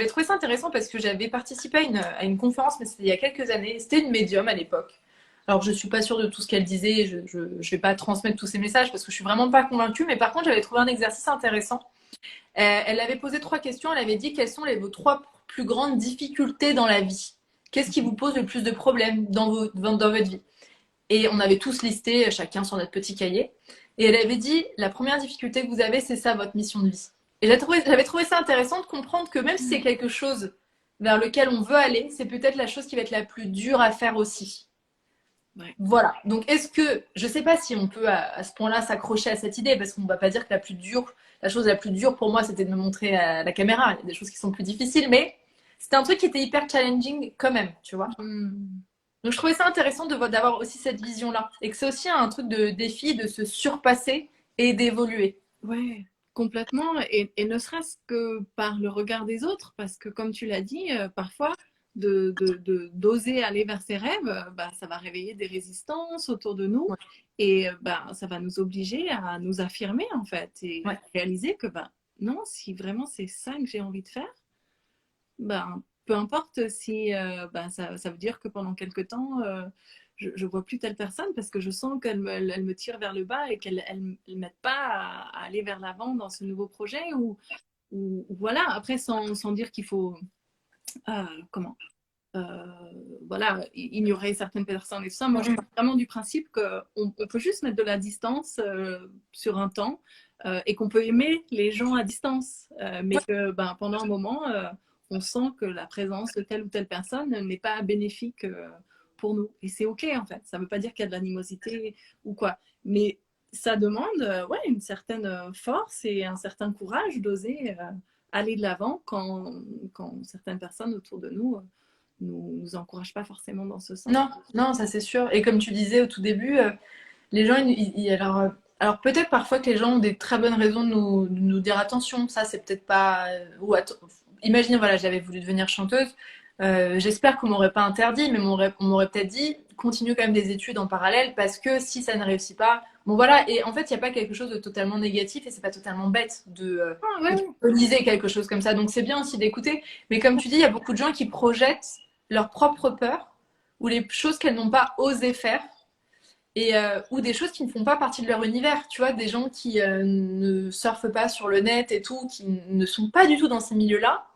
trouvé ça intéressant parce que j'avais participé à une conférence, mais c'était il y a quelques années. C'était une médium à l'époque. Alors je suis pas sûre de tout ce qu'elle disait, je vais pas transmettre tous ces messages parce que je suis vraiment pas convaincue, mais par contre j'avais trouvé un exercice intéressant. Elle avait posé 3 questions. Elle avait dit quelles sont vos 3 plus grandes difficultés dans la vie. Qu'est-ce qui vous pose le plus de problèmes dans votre vie? Et on avait tous listé, chacun sur notre petit cahier. Et elle avait dit la première difficulté que vous avez, c'est ça, votre mission de vie. Et j'avais trouvé ça intéressant de comprendre que même si c'est quelque chose vers lequel on veut aller, c'est peut-être la chose qui va être la plus dure à faire aussi. Ouais. Voilà. Donc, je sais pas si on peut à ce point-là s'accrocher à cette idée, parce qu'on va pas dire que la chose la plus dure pour moi, c'était de me montrer à la caméra. Il y a des choses qui sont plus difficiles, mais c'était un truc qui était hyper challenging quand même, tu vois. Donc, je trouvais ça intéressant d'avoir aussi cette vision-là, et que c'est aussi un truc de défi de se surpasser et d'évoluer. Ouais, complètement. Et ne serait-ce que par le regard des autres, parce que comme tu l'as dit, parfois, d'oser aller vers ses rêves, bah, ça va réveiller des résistances autour de nous Ouais. et bah, ça va nous obliger à nous affirmer en fait et Ouais. réaliser que bah, non, si vraiment c'est ça que j'ai envie de faire, bah, peu importe si bah, ça veut dire que pendant quelque temps, je ne vois plus telle personne parce que je sens elle me tire vers le bas et qu'elle ne m'aide pas à aller vers l'avant dans ce nouveau projet ou voilà, après sans dire qu'il faut comment euh, voilà, ignorer certaines personnes et tout ça. Moi, je pars vraiment du principe qu'on peut juste mettre de la distance sur un temps et qu'on peut aimer les gens à distance, mais que ben, pendant un moment, on sent que la présence de telle ou telle personne n'est pas bénéfique pour nous. Et c'est OK, en fait. Ça ne veut pas dire qu'il y a de l'animosité ou quoi. Mais ça demande ouais, une certaine force et un certain courage d'oser aller de l'avant quand certaines personnes autour de nous nous encouragent pas forcément dans ce sens. Non, non, ça c'est sûr. Et comme tu disais au tout début, les gens, alors peut-être parfois que les gens ont des très bonnes raisons de nous dire attention, ça c'est peut-être pas. Imaginez, voilà, j'avais voulu devenir chanteuse. J'espère qu'on m'aurait pas interdit, mais on m'aurait peut-être dit continue quand même des études en parallèle parce que si ça ne réussit pas, bon voilà. Et en fait, il n'y a pas quelque chose de totalement négatif et c'est pas totalement bête Ah, ouais, de ouais. préconiser quelque chose comme ça. Donc c'est bien aussi d'écouter. Mais comme tu dis, il y a beaucoup de gens qui projettent leurs propres peurs ou les choses qu'elles n'ont pas osé faire ou des choses qui ne font pas partie de leur univers. Tu vois, des gens qui ne surfent pas sur le net et tout, qui ne sont pas du tout dans ces milieux-là,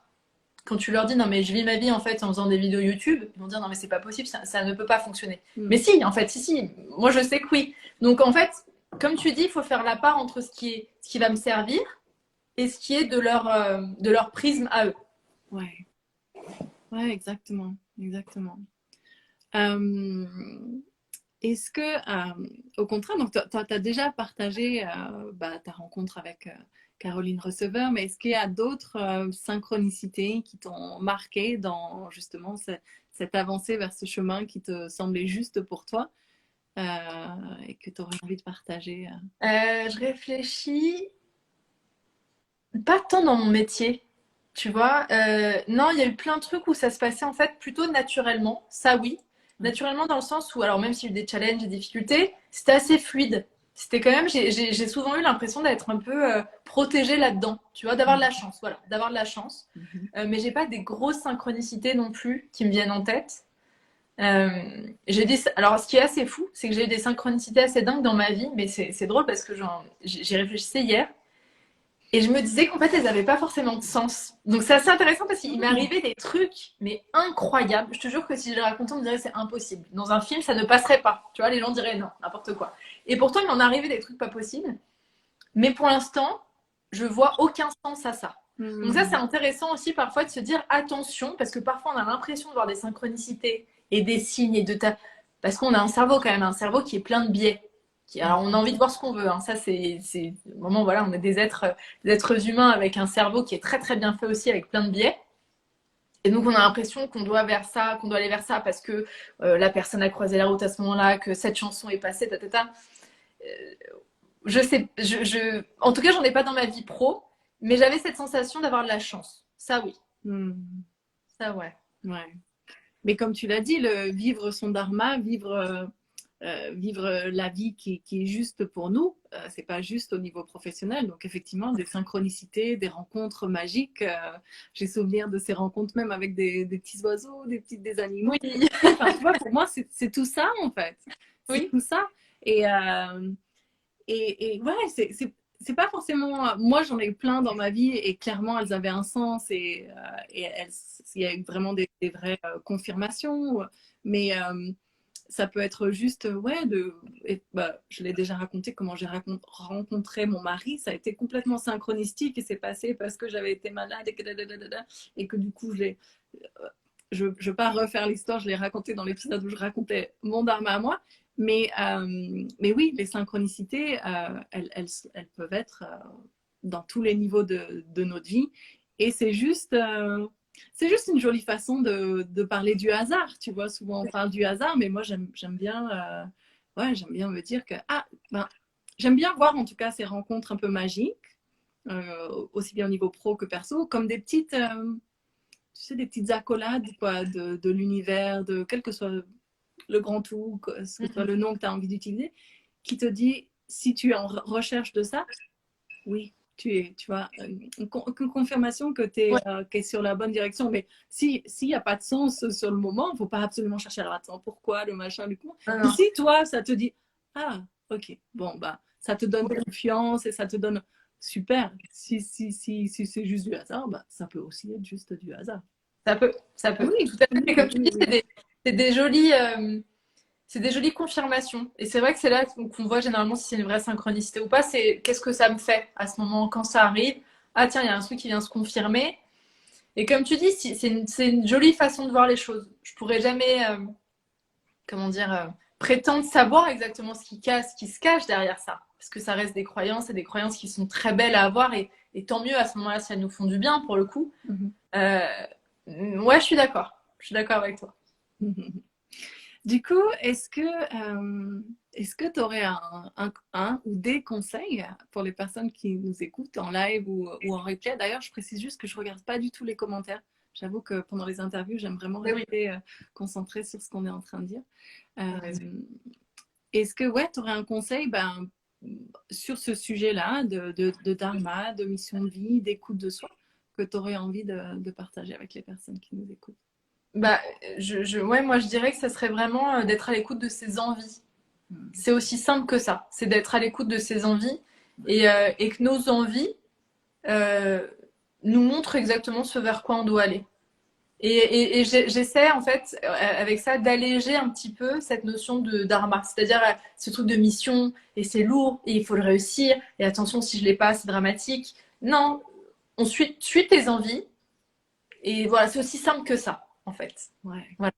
quand tu leur dis non mais je vis ma vie en fait en faisant des vidéos YouTube, ils vont dire non mais c'est pas possible, ça ne peut pas fonctionner. Mais si, en fait, si, moi je sais que oui. Donc en fait, comme tu dis, il faut faire la part entre ce qui va me servir et ce qui est de leur prisme à eux. Ouais, ouais, exactement, exactement. Euh, Est-ce que, au contraire, donc tu as déjà partagé ta rencontre avec Caroline Receveur, mais est-ce qu'il y a d'autres synchronicités qui t'ont marqué dans justement cette avancée vers ce chemin qui te semblait juste pour toi et que tu aurais envie de partager Je réfléchis pas tant dans mon métier, tu vois. Non, il y a eu plein de trucs où ça se passait en fait plutôt naturellement, ça oui. Naturellement dans le sens où, alors même s'il y a eu des challenges, des difficultés, c'était assez fluide. C'était quand même, j'ai souvent eu l'impression d'être un peu protégée là-dedans, tu vois, d'avoir de la chance, voilà, d'avoir de la chance. Mais j'ai pas des grosses synchronicités non plus qui me viennent en tête. Alors, ce qui est assez fou, c'est que j'ai eu des synchronicités assez dingues dans ma vie, mais c'est drôle parce que j'y réfléchissais hier. Et je me disais qu'en fait, elles n'avaient pas forcément de sens. Donc c'est assez intéressant parce qu'il m'est arrivé des trucs, mais incroyables. Je te jure que si je les racontais, on me dirait c'est impossible. Dans un film, ça ne passerait pas. Tu vois, les gens diraient non, n'importe quoi. Et pourtant, il m'en est arrivé des trucs pas possibles. Mais pour l'instant, je vois aucun sens à ça. Donc ça, c'est intéressant aussi parfois de se dire attention, parce que parfois on a l'impression de voir des synchronicités et des signes parce qu'on a un cerveau quand même, un cerveau qui est plein de biais. Alors on a envie de voir ce qu'on veut. Hein. Ça, c'est vraiment voilà, on est des êtres humains avec un cerveau qui est très très bien fait aussi, avec plein de biais. Et donc on a l'impression qu'on doit vers ça, qu'on doit aller vers ça parce que la personne a croisé la route à ce moment-là, que cette chanson est passée, ta. Je sais, en tout cas, j'en ai pas dans ma vie pro, mais j'avais cette sensation d'avoir de la chance. Ça, oui. Ça, ouais. Ouais. Mais comme tu l'as dit, vivre son dharma, vivre la vie qui est juste pour nous, c'est pas juste au niveau professionnel. Donc effectivement, des synchronicités, des rencontres magiques. J'ai souvenir de ces rencontres même avec des petits oiseaux, des animaux. Oui. Enfin, tu vois, pour moi, c'est tout ça en fait. C'est tout ça. Et ouais, c'est pas forcément. Moi, j'en ai eu plein dans ma vie et clairement, elles avaient un sens et il y a eu vraiment des vraies confirmations. Mais ça peut être juste, ouais, je l'ai déjà raconté comment j'ai rencontré mon mari. Ça a été complètement synchronistique et c'est passé parce que j'avais été malade et que du coup, je ne vais pas refaire l'histoire, je l'ai raconté dans l'épisode où je racontais mon dharma à moi. Mais oui, les synchronicités, elles peuvent être dans tous les niveaux de notre vie. Et c'est juste une jolie façon de parler du hasard. Tu vois, souvent on parle du hasard, mais moi j'aime bien, j'aime bien me dire que j'aime bien voir en tout cas ces rencontres un peu magiques, aussi bien au niveau pro que perso, comme des petites, tu sais, des petites accolades quoi, de l'univers, de quel que soit le grand tout, ce que soit le nom que tu as envie d'utiliser, qui te dit si tu es en recherche de ça, oui, tu vois, une confirmation que tu es sur la bonne direction. Mais s'il n'y a pas de sens sur le moment, il ne faut pas absolument chercher. Alors attends, pourquoi le machin, du coup. Si toi, ça te dit, ah, ok, bon, bah, ça te donne confiance et ça te donne super. Si c'est juste du hasard, bah, ça peut aussi être juste du hasard. Ça peut. Oui, tout à fait. Mais comme tu dis, c'est des jolies confirmations. Et c'est vrai que c'est là qu'on voit généralement si c'est une vraie synchronicité ou pas. C'est qu'est-ce que ça me fait à ce moment quand ça arrive. Ah tiens, il y a un truc qui vient se confirmer. Et comme tu dis, c'est une jolie façon de voir les choses. Je pourrais jamais, prétendre savoir exactement ce qui se cache derrière ça. Parce que ça reste des croyances et des croyances qui sont très belles à avoir. Et tant mieux à ce moment-là si elles nous font du bien pour le coup. Ouais, je suis d'accord. Je suis d'accord avec toi. Du coup, est-ce que tu aurais un ou des conseils pour les personnes qui nous écoutent en live ou en replay? D'ailleurs, je précise juste que je ne regarde pas du tout les commentaires. J'avoue que pendant les interviews, j'aime vraiment rester concentrée sur ce qu'on est en train de dire. Est-ce que tu aurais un conseil sur ce sujet-là de dharma, de mission de vie, d'écoute de soi, que tu aurais envie de partager avec les personnes qui nous écoutent? Moi je dirais que ça serait vraiment d'être à l'écoute de ses envies. C'est aussi simple que ça. C'est d'être à l'écoute de ses envies et que nos envies nous montrent exactement ce vers quoi on doit aller. Et j'essaie en fait avec ça d'alléger un petit peu cette notion de dharma, c'est-à-dire ce truc de mission et c'est lourd et il faut le réussir et attention si je l'ai pas c'est dramatique. Non, on suit tes envies et voilà c'est aussi simple que ça en fait. Ouais. Voilà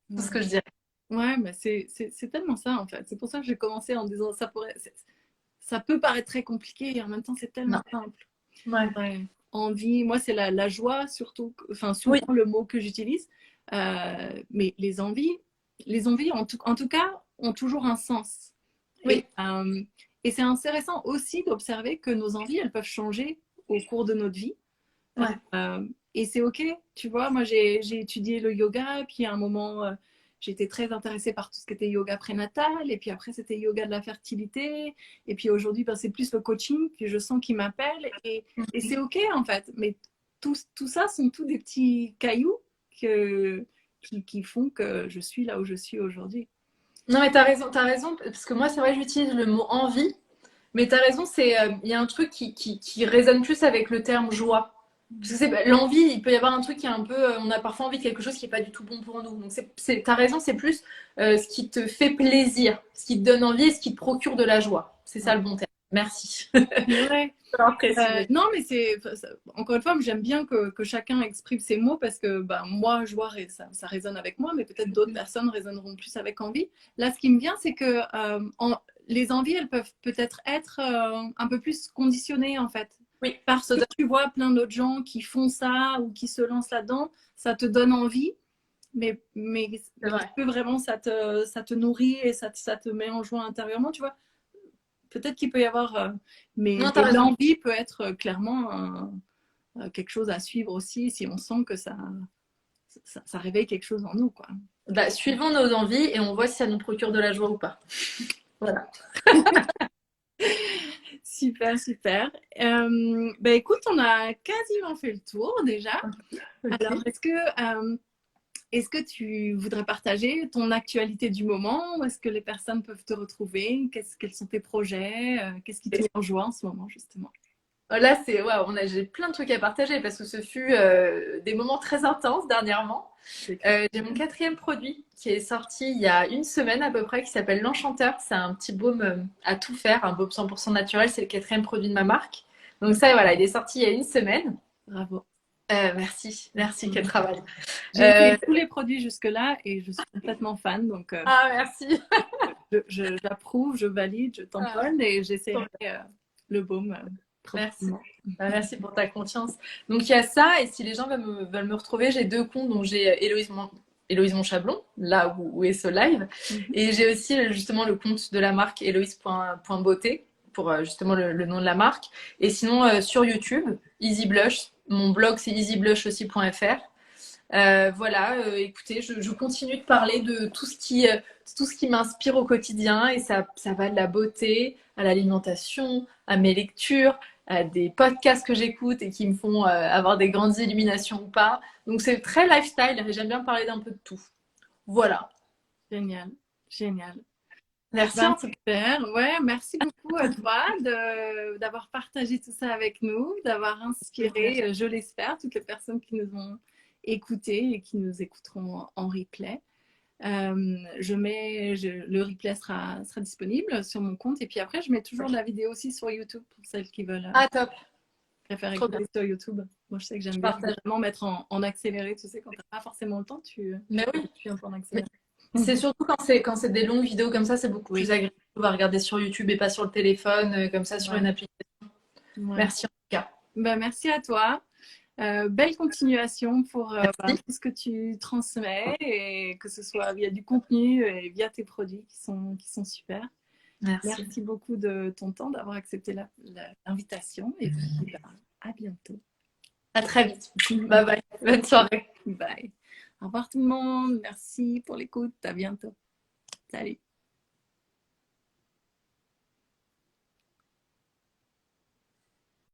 tout ce Ouais. que je dirais. Ouais, mais c'est tellement ça en fait. C'est pour ça que j'ai commencé en disant ça peut paraître très compliqué et en même temps c'est tellement Non. simple. Ouais. Ouais. Envie, moi c'est la joie surtout, enfin souvent Oui. le mot que j'utilise. Mais les envies en tout cas ont toujours un sens. Oui. Et c'est intéressant aussi d'observer que nos envies elles peuvent changer au cours de notre vie. Ouais. Et c'est OK, tu vois. Moi, j'ai étudié le yoga, et puis à un moment, j'étais très intéressée par tout ce qui était yoga prénatal, et puis après, c'était yoga de la fertilité, et puis aujourd'hui, ben, c'est plus le coaching que je sens qui m'appelle, et c'est OK en fait. Mais tout ça sont tous des petits cailloux qui font que je suis là où je suis aujourd'hui. Non mais t'as raison parce que moi c'est vrai j'utilise le mot envie. Mais tu as raison, il y a un truc qui résonne plus avec le terme joie. Parce que l'envie, il peut y avoir un truc qui est un peu. On a parfois envie de quelque chose qui n'est pas du tout bon pour nous. Donc, tu as raison, c'est plus ce qui te fait plaisir, ce qui te donne envie et ce qui te procure de la joie. C'est ça le bon terme. Merci. Ouais. Non, mais encore une fois, j'aime bien que chacun exprime ses mots parce que bah, moi, joie, ça résonne avec moi, mais peut-être d'autres personnes résonneront plus avec envie. Là, ce qui me vient, c'est que les envies, elles peuvent peut-être être un peu plus conditionnées en fait. Oui. Parce que tu vois plein d'autres gens qui font ça ou qui se lancent là-dedans, ça te donne envie, mais est-ce que vraiment ça te nourrit et ça te met en joie intérieurement, tu vois? Peut-être qu'il peut y avoir, mais l'envie peut être clairement quelque chose à suivre aussi si on sent que ça réveille quelque chose en nous, quoi. Bah, suivons nos envies et on voit si ça nous procure de la joie ou pas. Voilà. Super, super. Bah, écoute, on a quasiment fait le tour déjà. Okay. Alors, est-ce que tu voudrais partager ton actualité du moment? Où est-ce que les personnes peuvent te retrouver? Quels sont tes projets? Qu'est-ce qui te met en joie en ce moment, justement? Là, j'ai plein de trucs à partager parce que ce fut des moments très intenses dernièrement. J'ai mon 4e produit qui est sorti il y a une semaine à peu près qui s'appelle l'Enchanteur. C'est un petit baume à tout faire, un baume 100% naturel. C'est le 4e produit de ma marque. Donc ça, voilà, il est sorti il y a une semaine. Bravo. Merci, quel travail. J'ai essayé tous les produits jusque-là et je suis complètement fan. Donc, Ah, merci. j'approuve, je valide, je tamponne et j'essaierai le baume. Merci. Merci pour ta confiance. Donc il y a ça, et si les gens veulent me retrouver, j'ai 2 comptes. Donc j'ai Héloïse Monchablon, là où est ce live. Et j'ai aussi justement le compte de la marque Héloïse.beauté pour justement le nom de la marque. Et sinon sur YouTube, Easy Blush. Mon blog c'est easyblushaussi.fr. Voilà, écoutez, je continue de parler de tout ce qui m'inspire au quotidien et ça va de la beauté à l'alimentation, à mes lectures, à des podcasts que j'écoute et qui me font avoir des grandes illuminations ou pas. Donc c'est très lifestyle et j'aime bien parler d'un peu de tout. Voilà. Génial, génial. Merci. Ben, super. Ouais, merci beaucoup à toi d'avoir partagé tout ça avec nous, d'avoir inspiré, je l'espère, toutes les personnes qui nous ont écoutés et qui nous écouteront en replay. Le replay sera disponible sur mon compte et puis après je mets toujours de la vidéo aussi sur YouTube pour celles qui veulent top. préférer regarder sur YouTube. Moi je sais que j'aime bien vraiment mettre en accéléré, tu sais, quand tu n'as pas forcément le temps, Mais oui. tu un peu en accéléré. C'est surtout quand c'est des longues vidéos comme ça, c'est beaucoup plus agréable à regarder sur YouTube et pas sur le téléphone, comme ça sur une application. Ouais. Merci en tout cas. Ben, merci à toi. Belle continuation pour tout ce que tu transmets et que ce soit via du contenu et via tes produits qui sont super. Merci beaucoup de ton temps, d'avoir accepté l'invitation et puis à bientôt. À très vite. Bye bye. Bonne soirée. Bye. Au revoir tout le monde. Merci pour l'écoute. À bientôt. Salut.